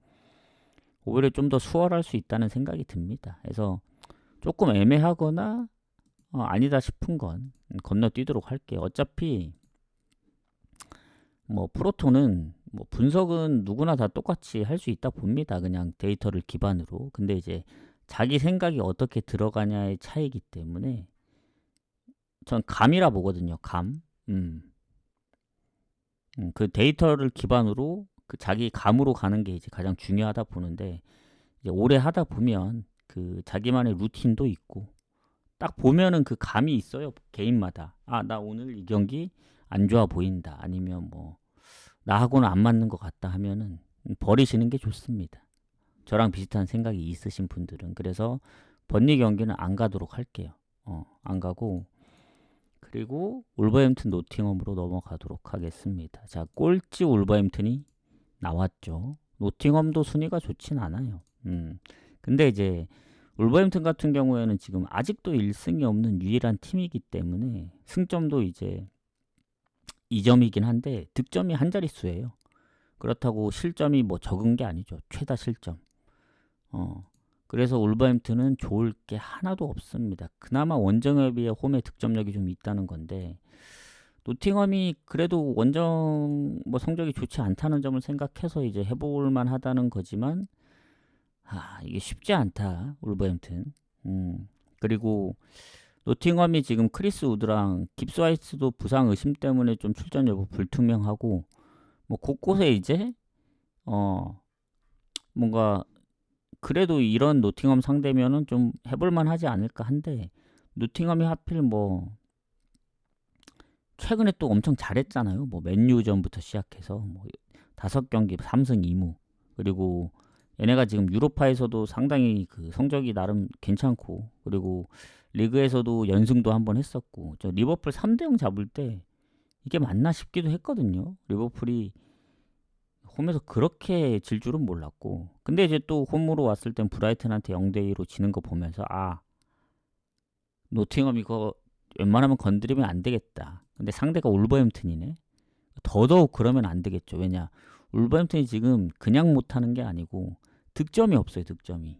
오히려 좀 더 수월할 수 있다는 생각이 듭니다. 그래서 조금 애매하거나 아니다 싶은 건 건너뛰도록 할게요. 어차피 뭐 프로토는 뭐 분석은 누구나 다 똑같이 할 수 있다 봅니다. 그냥 데이터를 기반으로. 근데 이제 자기 생각이 어떻게 들어가냐의 차이기 때문에 전 감이라 보거든요. 감. 그 데이터를 기반으로 그 자기 감으로 가는 게 이제 가장 중요하다 보는데, 이제 오래 하다 보면 그 자기만의 루틴도 있고 딱 보면은 그 감이 있어요. 개인마다. 아, 나 오늘 이 경기 안 좋아 보인다. 아니면 뭐 나하고는 안 맞는 것 같다 하면은 버리시는 게 좋습니다. 저랑 비슷한 생각이 있으신 분들은. 그래서 번니 경기는 안 가도록 할게요. 안 가고, 그리고 울버햄튼 노팅엄으로 넘어가도록 하겠습니다. 자, 꼴찌 울버햄튼이 나왔죠. 노팅엄도 순위가 좋진 않아요. 근데 이제 울버햄튼 같은 경우에는 지금 아직도 1승이 없는 유일한 팀이기 때문에 승점도 이제 2점이긴 한데 득점이 한 자릿수예요. 그렇다고 실점이 뭐 적은 게 아니죠. 최다 실점. 그래서 울버햄튼은 좋을 게 하나도 없습니다. 그나마 원정에 비해 홈의 득점력이 좀 있다는 건데 노팅엄이 그래도 원정 뭐 성적이 좋지 않다는 점을 생각해서 이제 해볼 만하다는 거지만 이게 쉽지 않다 울버햄튼. 그리고 노팅엄이 지금 크리스 우드랑 깁스 화이트도 부상 의심 때문에 좀 출전 여부 불투명하고 뭐 곳곳에 이제 뭔가 그래도 이런 노팅엄 상대면은 좀 해볼만 하지 않을까 한데 노팅엄이 하필 뭐 최근에 또 엄청 잘했잖아요. 뭐 맨유전부터 시작해서 뭐 5경기 3승 2무 그리고 얘네가 지금 유로파에서도 상당히 그 성적이 나름 괜찮고 그리고 리그에서도 연승도 한번 했었고 저 리버풀 3대0 잡을 때 이게 맞나 싶기도 했거든요. 리버풀이 홈에서 그렇게 질 줄은 몰랐고 근데 이제 또 홈으로 왔을 땐 브라이튼한테 0대2로 지는 거 보면서 노팅엄 이거 웬만하면 건드리면 안 되겠다. 근데 상대가 울버햄튼이네. 더더욱 그러면 안 되겠죠. 왜냐 울버햄튼이 지금 그냥 못하는 게 아니고 득점이 없어요. 득점이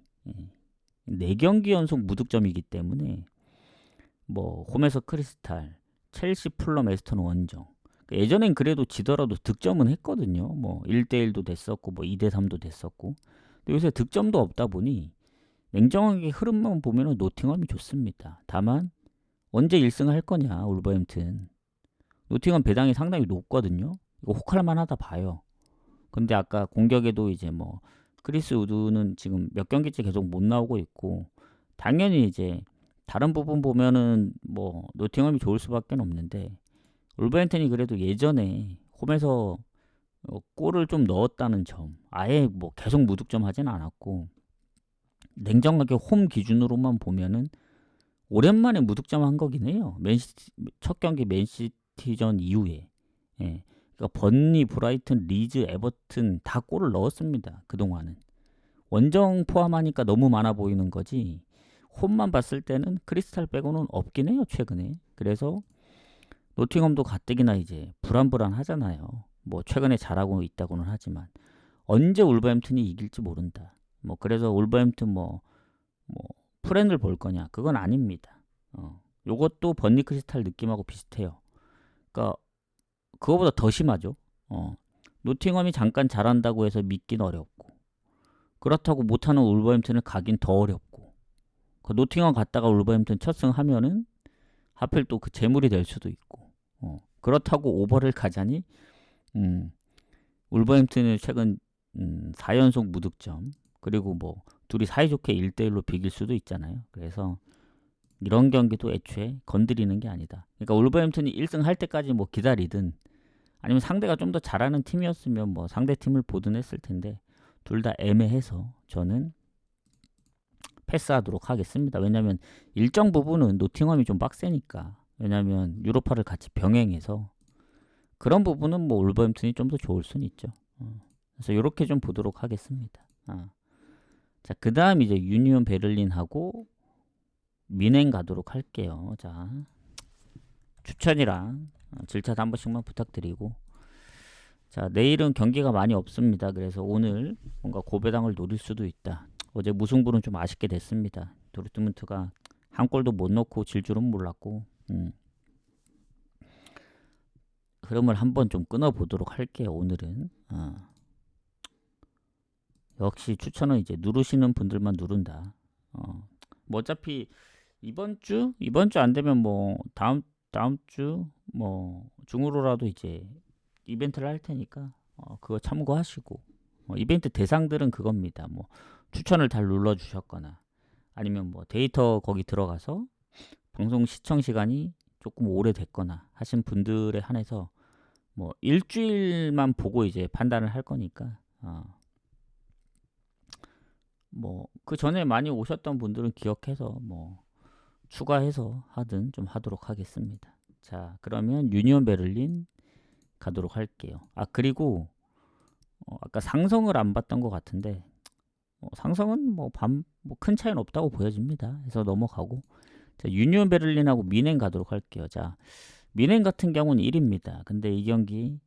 4경기 연속 무득점이기 때문에 뭐 홈에서 크리스탈, 첼시, 풀럼, 에스턴, 원정 예전엔 그래도 지더라도 득점은 했거든요. 뭐 1대1도 됐었고 뭐 2대3도 됐었고 근데 요새 득점도 없다 보니 냉정하게 흐름만 보면은 노팅엄이 좋습니다. 다만 언제 1승 할 거냐 울버햄튼 노팅엄 배당이 상당히 높거든요. 이거 혹할 만하다 봐요. 근데 아까 공격에도 이제 뭐 크리스 우드는 지금 몇 경기째 계속 못 나오고 있고 당연히 이제 다른 부분 보면은 뭐 노팅엄이 좋을 수밖에 없는데 울버햄튼이 그래도 예전에 홈에서 골을 좀 넣었다는 점 아예 뭐 계속 무득점 하진 않았고 냉정하게 홈 기준으로만 보면은 오랜만에 무득점 한 거긴 해요. 첫 경기 맨시티전 이후에 그러니까 번니, 브라이튼, 리즈, 에버튼 다 골을 넣었습니다. 그동안은 원정 포함하니까 너무 많아 보이는 거지 홈만 봤을 때는 크리스탈 빼고는 없긴 해요. 최근에 그래서 노팅엄도 가뜩이나 이제 불안불안하잖아요. 뭐 최근에 잘하고 있다고는 하지만 언제 울버햄튼이 이길지 모른다. 뭐 그래서 울버햄튼 뭐 프렌을 볼 거냐? 그건 아닙니다. 요것도 번니 크리스탈 느낌하고 비슷해요. 그러니까 그거보다 더 심하죠. 노팅엄이 잠깐 잘한다고 해서 믿긴 어렵고 그렇다고 못하는 울버햄튼을 가긴 더 어렵고 노팅엄 갔다가 울버햄튼 첫승 하면은 하필 또 그 재물이 될 수도 있고 그렇다고 오버를 가자니 울버햄튼은 최근 4연속 무득점 그리고 뭐 둘이 사이좋게 1대1로 비길 수도 있잖아요. 그래서 이런 경기도 애초에 건드리는 게 아니다. 그러니까 울버햄튼이 1승 할 때까지 뭐 기다리든 아니면 상대가 좀 더 잘하는 팀이었으면 뭐 상대 팀을 보든 했을 텐데 둘 다 애매해서 저는 패스하도록 하겠습니다. 왜냐면 일정 부분은 노팅엄이 좀 빡세니까. 왜냐면 유로파를 같이 병행해서 그런 부분은 뭐 울버햄튼이 좀 더 좋을 수는 있죠. 그래서 이렇게 좀 보도록 하겠습니다. 자, 그 다음 이제 유니온 베를린하고 미넨 가도록 할게요. 자, 추천이랑 질차도 한 번씩만 부탁드리고 자, 내일은 경기가 많이 없습니다. 그래서 오늘 뭔가 고배당을 노릴 수도 있다. 어제 무승부는 좀 아쉽게 됐습니다. 도르트문트가 한 골도 못 넣고 질 줄은 몰랐고 흐름을 한번 좀 끊어보도록 할게요. 오늘은 역시 추천은 이제 누르시는 분들만 누른다. 뭐 어차피 이번 주 안 되면 뭐 다음 주 뭐 중으로라도 이제 이벤트를 할 테니까 그거 참고하시고 이벤트 대상들은 그겁니다. 뭐 추천을 잘 눌러 주셨거나 아니면 뭐 데이터 거기 들어가서 방송 시청 시간이 조금 오래됐거나 하신 분들에 한해서 뭐 일주일만 보고 이제 판단을 할 거니까 뭐 그 전에 많이 오셨던 분들은 기억해서 뭐 추가해서 하든 좀 하도록 하겠습니다. 자, 그러면 유니온 베를린 가도록 할게요. 그리고 아까 상성을 안 봤던 것 같은데 상승은 뭐 큰 차이는 없다고 보여집니다. 해서 넘어가고, 자, 유니온 베를린하고 미넨 가도록 할게요. 자, 미넨 같은 경우는 1위입니다. 근데 이 경기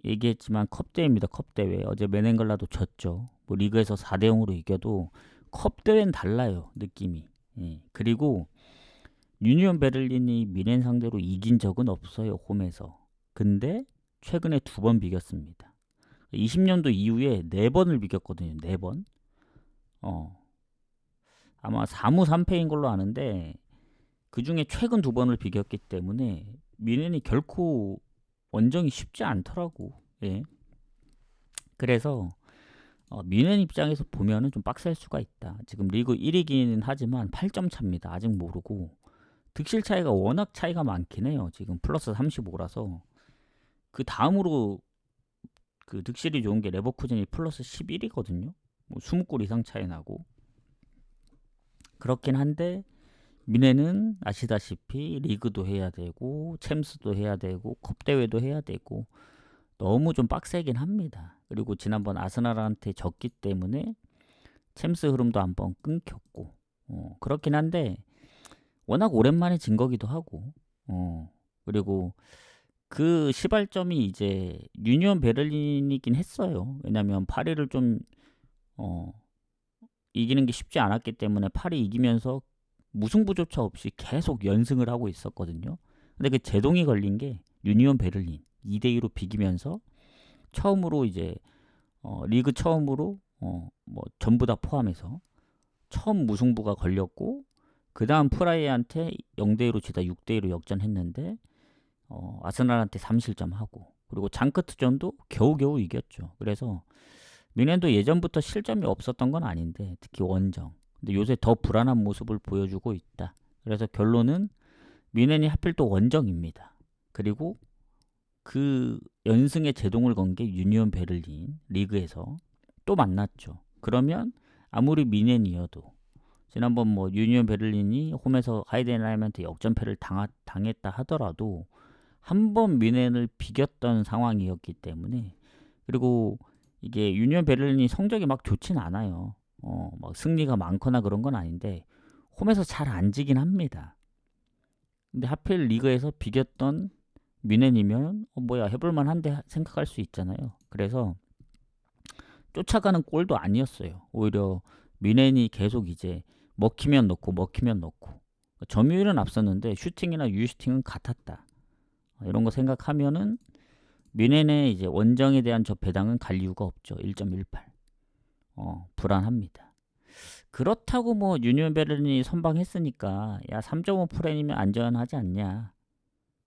얘기했지만 컵대회입니다. 컵대회. 어제 메넨글라도 졌죠. 뭐 리그에서 4대0으로 이겨도 컵대회는 달라요. 느낌이. 예. 그리고 유니온 베를린이 미넨 상대로 이긴 적은 없어요. 홈에서. 근데 최근에 2번 비겼습니다. 20년도 이후에 4번을 비겼거든요. 4번. 아마 4무 3패인 걸로 아는데 그 중에 최근 2번을 비겼기 때문에 미넨이 결코 원정이 쉽지 않더라고. 예. 그래서 미넨 입장에서 보면은 좀 빡셀 수가 있다. 지금 리그 1위기는 하지만 8점 차입니다. 아직 모르고 득실 차이가 워낙 차이가 많긴 해요. 지금 플러스 35라서 그 다음으로 그 득실이 좋은 게 레버쿠젠이 플러스 11이거든요. 뭐 20골 이상 차이 나고 그렇긴 한데 미넨은 아시다시피 리그도 해야 되고 챔스도 해야 되고 컵대회도 해야 되고 너무 좀 빡세긴 합니다. 그리고 지난번 아스날한테 졌기 때문에 챔스 흐름도 한번 끊겼고 그렇긴 한데 워낙 오랜만에 진 거기도 하고 그리고 그 시발점이 이제 유니온 베를린이긴 했어요. 왜냐면 파리를 좀 이기는 게 쉽지 않았기 때문에 파리 이기면서 무승부조차 없이 계속 연승을 하고 있었거든요. 근데 그 제동이 걸린 게 유니온 베를린 2대2로 비기면서 처음으로 이제 리그 처음으로 뭐 전부 다 포함해서 처음 무승부가 걸렸고 그 다음 프라이한테 0대2로 지다 6대2로 역전했는데 아스날한테 3실점하고 그리고 장크트전도 겨우겨우 이겼죠. 그래서 미넨도 예전부터 실점이 없었던 건 아닌데 특히 원정 근데 요새 더 불안한 모습을 보여주고 있다. 그래서 결론은 미넨이 하필 또 원정입니다. 그리고 그 연승의 제동을 건 게 유니온 베를린 리그에서 또 만났죠. 그러면 아무리 미넨이어도 지난번 뭐 유니온 베를린이 홈에서 하이덴하임한테 역전패를 당했다 하더라도 한 번 미넨을 비겼던 상황이었기 때문에 그리고 이게 유니온 베를린이 성적이 막 좋진 않아요. 막 승리가 많거나 그런 건 아닌데 홈에서 잘 안 지긴 합니다. 근데 하필 리그에서 비겼던 미넨이면 뭐야 해볼만 한데 생각할 수 있잖아요. 그래서 쫓아가는 골도 아니었어요. 오히려 미넨이 계속 이제 먹히면 넣고 먹히면 넣고 점유율은 앞섰는데 슈팅이나 유슈팅은 같았다. 이런 거 생각하면은 미넨의 이제 원정에 대한 저 배당은 갈 이유가 없죠. 1.18. 불안합니다. 그렇다고 뭐 유니온 베를린이 선방했으니까 야 3.5 프레임이면 안전하지 않냐.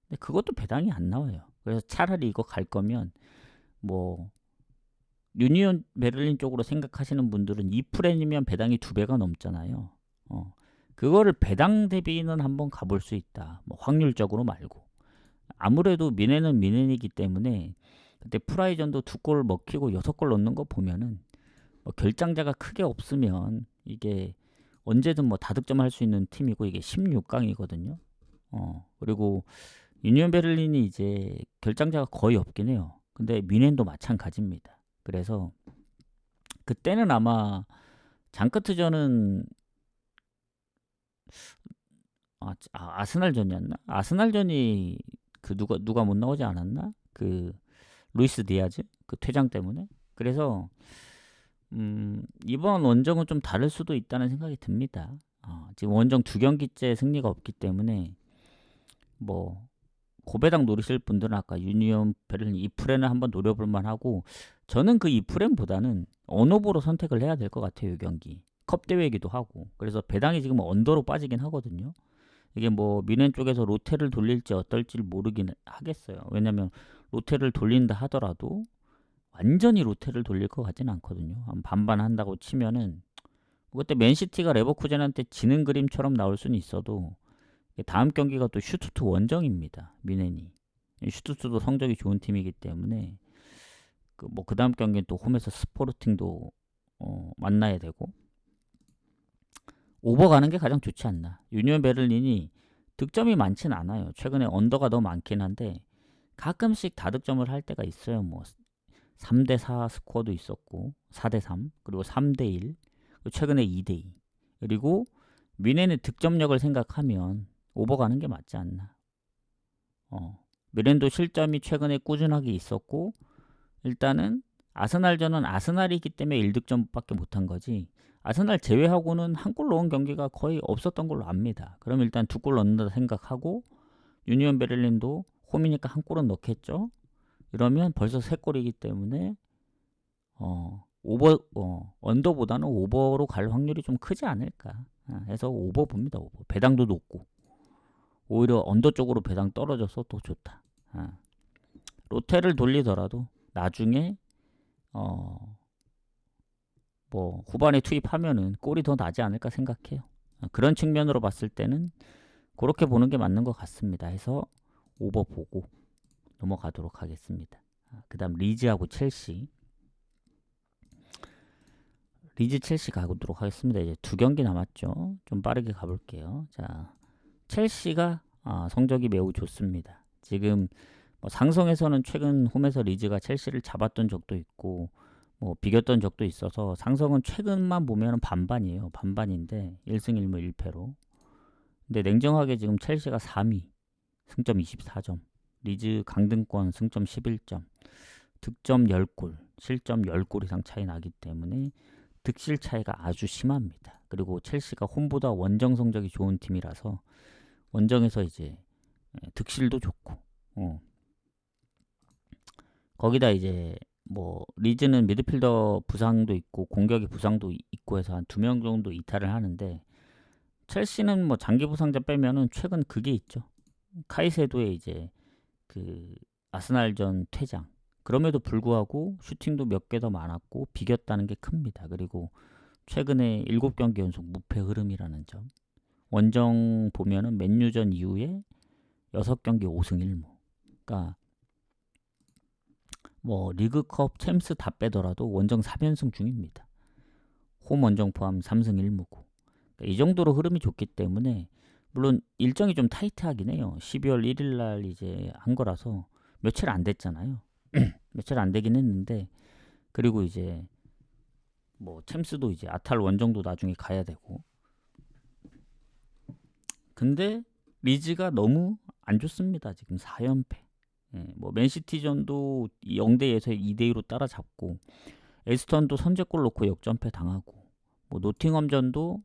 근데 그것도 배당이 안 나와요. 그래서 차라리 이거 갈 거면 뭐 유니온 베를린 쪽으로 생각하시는 분들은 2프레임이면 배당이 2배가 넘잖아요. 그거를 배당 대비는 한번 가볼 수 있다. 뭐 확률적으로 말고. 아무래도 미넨은 미넨이기 때문에 그때 프라이전도 2골 먹히고 6골 넣는 거 보면은 뭐 결장자가 크게 없으면 이게 언제든 뭐 다득점할 수 있는 팀이고 이게 16강이거든요. 그리고 유니온 베를린이 이제 결장자가 거의 없긴 해요. 근데 미넨도 마찬가지입니다. 그래서 그때는 아마 장커트전은 아스날전이었나? 아스날전이 그 누가 못 나오지 않았나? 그 루이스 디아즈 그 퇴장 때문에. 그래서 이번 원정은 좀 다를 수도 있다는 생각이 듭니다. 지금 원정 2경기째 승리가 없기 때문에 뭐 고배당 노리실 분들은 아까 유니온 베를린 2프레는 한번 노려볼 만하고 저는 그 2프레보다는 언오버로 선택을 해야 될 것 같아요. 이 경기 컵 대회이기도 하고 그래서 배당이 지금 언더로 빠지긴 하거든요. 이게 뭐 미넨 쪽에서 로테를 돌릴지 어떨지 모르긴 하겠어요. 왜냐면 로테를 돌린다 하더라도 완전히 로테를 돌릴 것 같지는 않거든요. 한 반반 한다고 치면은 그때 맨시티가 레버쿠젠한테 지는 그림처럼 나올 수는 있어도 다음 경기가 또 슈투트 원정입니다. 미넨이 슈투트도 성적이 좋은 팀이기 때문에 그 다음 경기는 또 홈에서 스포르팅도 만나야 되고 오버 가는 게 가장 좋지 않나. 유니온 베를린이 득점이 많진 않아요. 최근에 언더가 너무 많긴 한데 가끔씩 다득점을 할 때가 있어요. 뭐 3대4 스코어도 있었고 4대3 그리고 3대1 최근에 2대2 그리고 미넨의 득점력을 생각하면 오버가는 게 맞지 않나. 미넨도 실점이 최근에 꾸준하게 있었고 일단은 아스날전은 아스날이기 때문에 1득점밖에 못한 거지 아스날 제외하고는 한 골 넣은 경기가 거의 없었던 걸로 압니다. 그럼 일단 2골 넣는다 생각하고 유니온 베를린도 홈이니까 한 골은 넣겠죠. 이러면 벌써 3골이기 때문에 언더보다는 오버로 갈 확률이 좀 크지 않을까 해서 오버 봅니다. 오버. 배당도 높고 오히려 언더 쪽으로 배당 떨어져서 더 좋다. 로테를 돌리더라도 나중에 뭐 후반에 투입하면은 골이 더 나지 않을까 생각해요. 그런 측면으로 봤을 때는 그렇게 보는 게 맞는 것 같습니다. 해서 오버 보고 넘어가도록 하겠습니다. 그 다음 리즈하고 첼시. 리즈 첼시 가도록 하겠습니다. 이제 2경기 남았죠. 좀 빠르게 가볼게요. 자, 첼시가 성적이 매우 좋습니다. 지금 뭐 상성에서는 최근 홈에서 리즈가 첼시를 잡았던 적도 있고 뭐 비겼던 적도 있어서 상성은 최근만 보면 반반이에요. 반반인데 1승 1무 1패로. 근데 냉정하게 지금 첼시가 3위, 승점 24점, 리즈 강등권 승점 11점, 득점 10골, 실점 10골 이상 차이 나기 때문에 득실 차이가 아주 심합니다. 그리고 첼시가 홈보다 원정 성적이 좋은 팀이라서 원정에서 이제 득실도 좋고 거기다 이제 뭐 리즈는 미드필더 부상도 있고 공격의 부상도 있고 해서 한 2명 정도 이탈을 하는데 첼시는 뭐 장기 부상자 빼면은 최근 그게 있죠. 카이세도의 이제 그 아스날전 퇴장. 그럼에도 불구하고 슈팅도 몇 개 더 많았고 비겼다는 게 큽니다. 그리고 최근에 7경기 연속 무패 흐름이라는 점. 원정 보면은 맨유전 이후에 6경기 5승 1무. 그러니까 뭐 리그컵 챔스 다 빼더라도 원정 3연승 중입니다. 홈 원정 포함 3승 1무고. 그러니까 이 정도로 흐름이 좋기 때문에 물론 일정이 좀 타이트하긴 해요. 12월 1일 날 이제 한 거라서 며칠 안 됐잖아요. 며칠 안 되긴 했는데 그리고 이제 뭐 챔스도 이제 아탈 원정도 나중에 가야 되고 근데 리즈가 너무 안 좋습니다. 지금 4연패. 뭐 맨시티전도 0대2에서 2대2로 따라잡고 에스턴도 선제골 넣고 역전패 당하고 뭐 노팅엄전도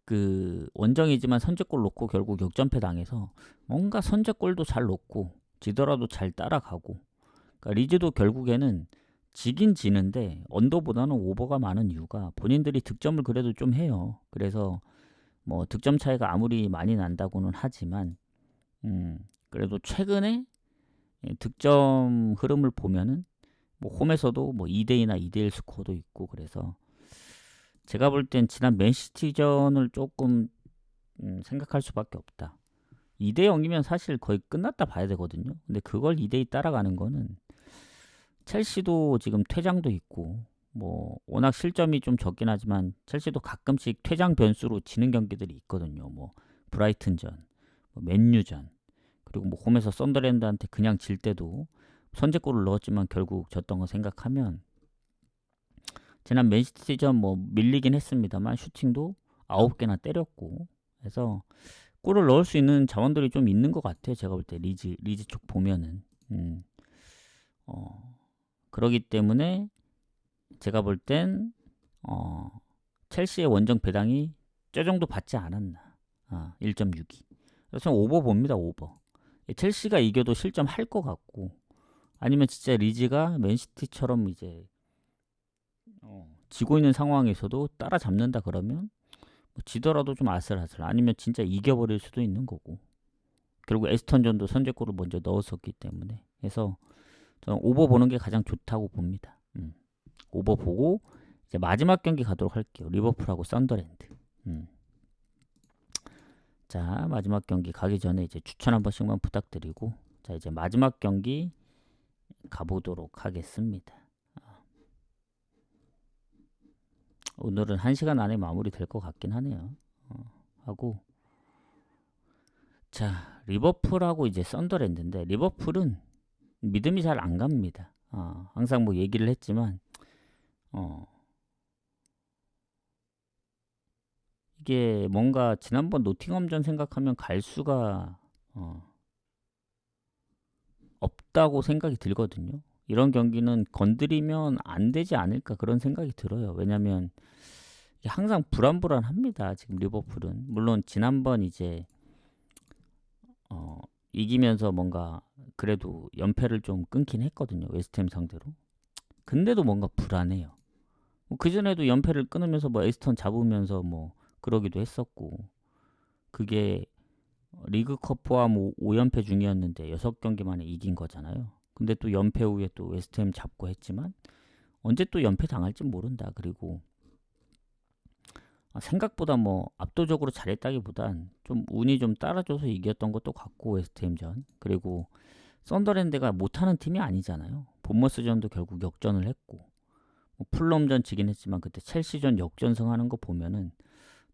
그 원정이지만 선제골 넣고 결국 역전패 당해서 뭔가 선제골도 잘 넣고 지더라도 잘 따라가고 그러니까 리즈도 결국에는 지긴 지는데 언더보다는 오버가 많은 이유가 본인들이 득점을 그래도 좀 해요. 그래서 뭐 득점 차이가 아무리 많이 난다고는 하지만 그래도 최근에 득점 흐름을 보면은 뭐 홈에서도 뭐 2대2나 2대1 스코어도 있고 그래서 제가 볼 땐 지난 맨시티전을 조금 생각할 수밖에 없다. 2대0이면 사실 거의 끝났다 봐야 되거든요. 근데 그걸 2대2 따라가는 거는 첼시도 지금 퇴장도 있고 뭐 워낙 실점이 좀 적긴 하지만 첼시도 가끔씩 퇴장 변수로 지는 경기들이 있거든요. 뭐 브라이튼전, 뭐 맨유전 그리고 뭐 홈에서 썬더랜드한테 그냥 질 때도 선제골을 넣었지만 결국 졌던 거 생각하면 지난 맨시티전 뭐 밀리긴 했습니다만 슈팅도 9개나 때렸고 해서 골을 넣을 수 있는 자원들이 좀 있는 것 같아요. 제가 볼 때 리즈 쪽 보면은 그러기 때문에 제가 볼 땐 첼시의 원정 배당이 저 정도 받지 않았나 1.62 그래서 오버 봅니다. 오버 첼시가 이겨도 실점할 것 같고 아니면 진짜 리즈가 맨시티처럼 이제 지고 있는 상황에서도 따라잡는다 그러면 뭐 지더라도 좀 아슬아슬 아니면 진짜 이겨버릴 수도 있는 거고 결국 에스턴전도 선제골을 먼저 넣었었기 때문에 해서 저는 오버 보는 게 가장 좋다고 봅니다. 오버 보고 이제 마지막 경기 가도록 할게요. 리버풀하고 썬더랜드. 자 마지막 경기 가기 전에 이제 추천 한 번씩만 부탁드리고 자 이제 마지막 경기 가보도록 하겠습니다. 오늘은 1시간 안에 마무리 될 것 같긴 하네요. 하고 자 리버풀하고 이제 썬더랜드인데 리버풀은 믿음이 잘 안 갑니다. 항상 뭐 얘기를 했지만 이게 뭔가 지난번 노팅엄전 생각하면 갈 수가 없다고 생각이 들거든요. 이런 경기는 건드리면 안 되지 않을까 그런 생각이 들어요. 왜냐면 항상 불안불안합니다. 지금 리버풀은 물론 지난번 이제 이기면서 뭔가 그래도 연패를 좀 끊긴 했거든요. 웨스트햄 상대로. 근데도 뭔가 불안해요. 그전에도 연패를 끊으면서 뭐 에스턴 잡으면서 뭐 그러기도 했었고, 그게 리그컵 포함 5연패 중이었는데 6경기 만에 이긴 거잖아요. 근데 또 연패 후에 또 웨스트햄 잡고 했지만 언제 또 연패 당할지 모른다. 그리고 생각보다 뭐 압도적으로 잘했다기보단 좀 운이 좀 따라줘서 이겼던 것도 같고, 웨스트햄전. 그리고 썬더랜드가 못하는 팀이 아니잖아요. 본머스전도 결국 역전을 했고, 뭐 풀럼전 지긴 했지만 그때 첼시전 역전승하는 거 보면은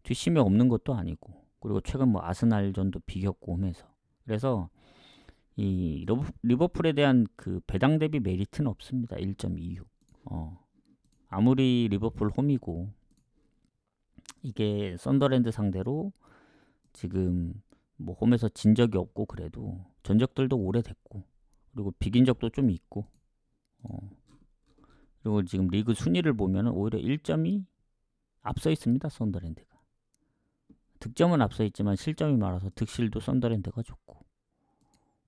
뒷심이 없는 것도 아니고, 그리고 최근 뭐 아스날전도 비겼고 하면서, 그래서 이 리버풀에 대한 그 배당 대비 메리트는 없습니다. 1.26. 아무리 리버풀 홈이고 이게 썬더랜드 상대로 지금 뭐 홈에서 진 적이 없고, 그래도 전적들도 오래됐고, 그리고 비긴 적도 좀 있고, 그리고 지금 리그 순위를 보면은 오히려 1점이 앞서 있습니다. 썬더랜드가. 득점은 앞서 있지만 실점이 많아서 득실도 썬더랜드가 좋고,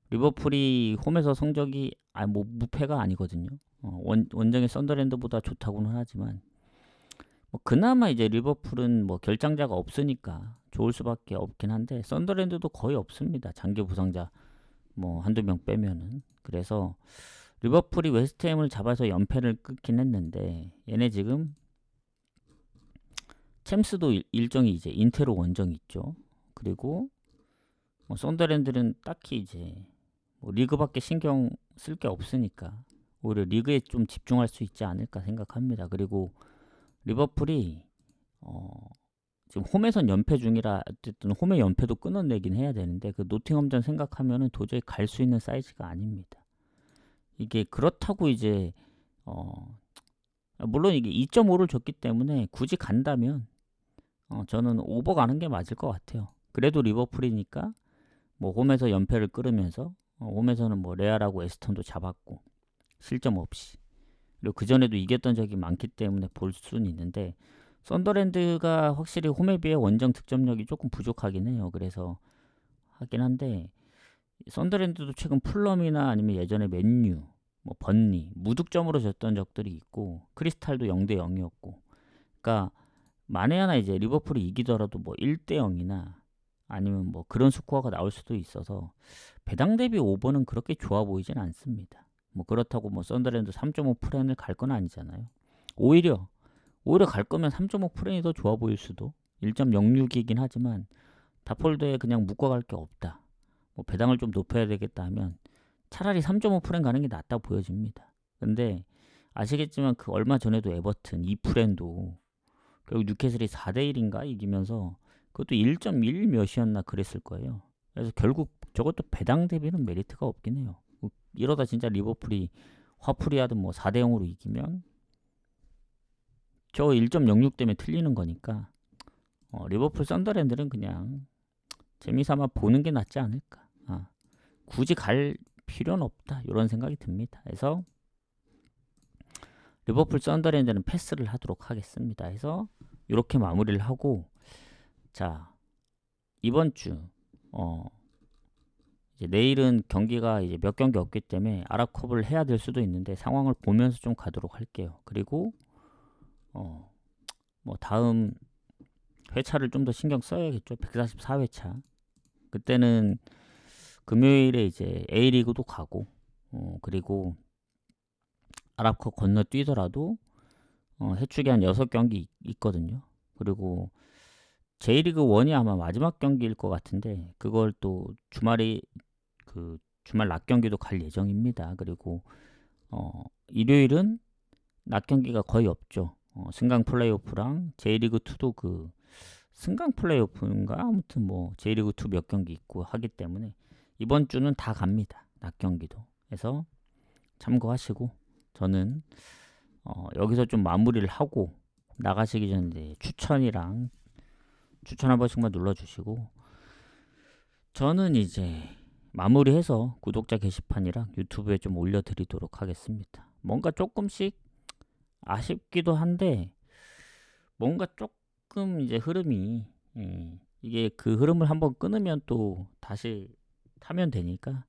리버풀이 홈에서 성적이 뭐 무패가 아니거든요. 원정의 썬더랜드보다 좋다고는 하지만 뭐 그나마 이제 리버풀은 뭐 결장자가 없으니까 좋을 수밖에 없긴 한데, 썬더랜드도 거의 없습니다. 장기 부상자 뭐 한두 명 빼면은. 그래서 리버풀이 웨스트햄을 잡아서 연패를 끊긴 했는데, 얘네 지금 챔스도 일정이 이제 인테로 원정이 있죠. 그리고 뭐 썬더랜드는 딱히 이제 뭐 리그밖에 신경 쓸 게 없으니까 오히려 리그에 좀 집중할 수 있지 않을까 생각합니다. 그리고 리버풀이 지금 홈에선 연패 중이라 어쨌든 홈의 연패도 끊어내긴 해야 되는데, 그 노팅엄전 생각하면은 도저히 갈 수 있는 사이즈가 아닙니다. 이게 그렇다고 이제 물론 이게 2.5를 줬기 때문에 굳이 간다면 저는 오버 가는 게 맞을 것 같아요. 그래도 리버풀이니까 뭐 홈에서 연패를 끌으면서 홈에서는 뭐 레알하고 에스턴도 잡았고 실점 없이, 그리고 그전에도 이겼던 적이 많기 때문에 볼 수는 있는데, 썬더랜드가 확실히 홈에 비해 원정 득점력이 조금 부족하긴 해요. 그래서 하긴 한데, 썬더랜드도 최근 풀럼이나 아니면 예전에 맨유, 뭐 번리 무득점으로 졌던 적들이 있고, 크리스탈도 0대 0이었고, 그러니까 만에 하나 이제 리버풀이 이기더라도 뭐 1대 0이나 아니면 뭐 그런 스코어가 나올 수도 있어서 배당 대비 오버는 그렇게 좋아 보이진 않습니다. 뭐 그렇다고 뭐 썬더랜드 3.5 프렌을 갈 건 아니잖아요. 오히려 갈 거면 3.5 프렌이 더 좋아 보일 수도. 1.06이긴 하지만 다폴드에 그냥 묶어갈 게 없다, 뭐 배당을 좀 높여야 되겠다 하면 차라리 3.5 프렌 가는 게 낫다 보여집니다. 근데 아시겠지만 그 얼마 전에도 에버튼 2프렌도 결국 뉴캐슬이 4대1인가 이기면서 그것도 1.1 몇이었나 그랬을 거예요. 그래서 결국 저것도 배당 대비는 메리트가 없긴 해요. 이러다 진짜 리버풀이 화풀이하든 뭐 4대 0으로 이기면 저 1.06 때문에 틀리는 거니까 리버풀 썬더랜드는 그냥 재미삼아 보는 게 낫지 않을까. 굳이 갈 필요는 없다, 이런 생각이 듭니다. 그래서 리버풀 썬더랜드는 패스를 하도록 하겠습니다. 해서 이렇게 마무리를 하고, 자, 이번 주 이제 내일은 경기가 이제 몇 경기 없기 때문에 아랍컵을 해야 될 수도 있는데 상황을 보면서 좀 가도록 할게요. 그리고 뭐 다음 회차를 좀 더 신경 써야겠죠. 144회차. 그때는 금요일에 이제 A리그도 가고, 그리고 아랍컵 건너뛰더라도 해축이 한 6경기 있거든요. 그리고 J리그 1이 아마 마지막 경기일 것 같은데, 그걸 또 주말에 그 주말 낮 경기도 갈 예정입니다. 그리고 일요일은 낮 경기가 거의 없죠. 승강 플레이오프랑 J리그 2도 그 승강 플레이오프인가 아무튼 뭐 J리그 2 몇 경기 있고 하기 때문에 이번 주는 다 갑니다. 낮 경기도. 그래서 참고하시고 저는 여기서 좀 마무리를 하고 나가시기 전에 이제 추천 한 번씩만 눌러주시고 저는 이제 마무리해서 구독자 게시판이랑 유튜브에 좀 올려드리도록 하겠습니다. 뭔가 조금씩 아쉽기도 한데 뭔가 조금 이제 흐름이 이게 그 흐름을 한번 끊으면 또 다시 타면 되니까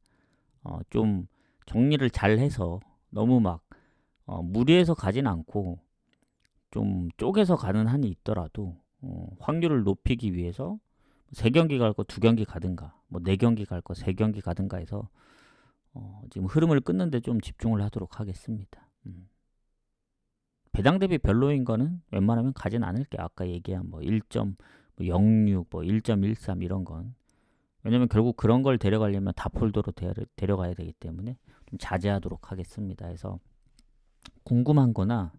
좀 정리를 잘 해서 너무 막 무리해서 가진 않고 좀 쪼개서 가는 한이 있더라도 확률을 높이기 위해서 3경기 갈 거 2경기 가든가 뭐 4경기 갈 거 3경기 가든가 해서 지금 흐름을 끊는데 좀 집중을 하도록 하겠습니다. 배당 대비 별로인 거는 웬만하면 가진 않을게. 아까 얘기한 뭐 1.06, 뭐 1.13 이런 건. 왜냐면 결국 그런 걸 데려가려면 다폴더로 데려가야 되기 때문에 좀 자제하도록 하겠습니다. 해서 궁금한 거나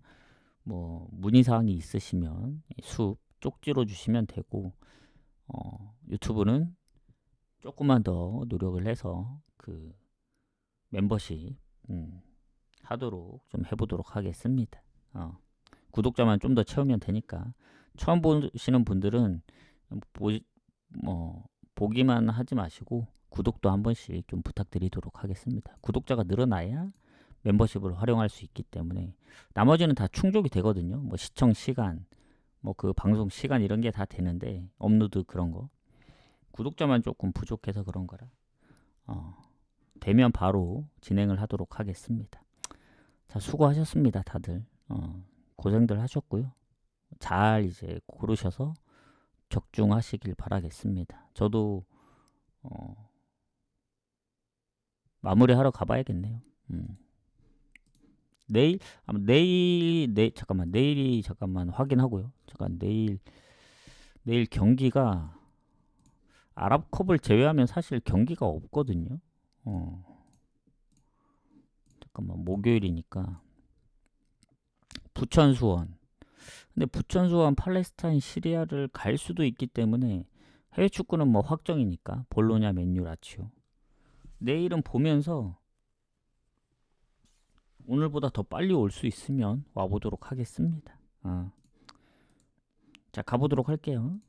뭐 문의사항이 있으시면 숲 쪽지로 주시면 되고 유튜브는 조금만 더 노력을 해서 그 멤버십 하도록 좀 해보도록 하겠습니다. 구독자만 좀 더 채우면 되니까 처음 보시는 분들은 보기만 하지 마시고 구독도 한 번씩 좀 부탁드리도록 하겠습니다. 구독자가 늘어나야 멤버십을 활용할 수 있기 때문에 나머지는 다 충족이 되거든요. 뭐 시청 시간, 뭐 그 방송 시간 이런 게 다 되는데 업로드 그런 거 구독자만 조금 부족해서 그런 거라 되면 바로 진행을 하도록 하겠습니다. 자, 수고하셨습니다. 다들 고생들 하셨고요. 잘 이제 고르셔서 적중하시길 바라겠습니다. 저도 마무리하러 가봐야겠네요. 내일이 잠깐만 확인하고요. 내일 경기가 아랍컵을 제외하면 사실 경기가 없거든요. 잠깐만 목요일이니까 부천 수원. 근데 부천 수원 팔레스타인 시리아를 갈 수도 있기 때문에 해외 축구는 뭐 확정이니까 볼로냐 맨유 라치오. 내일은 보면서 오늘보다 더 빨리 올 수 있으면 와보도록 하겠습니다. 자, 가보도록 할게요.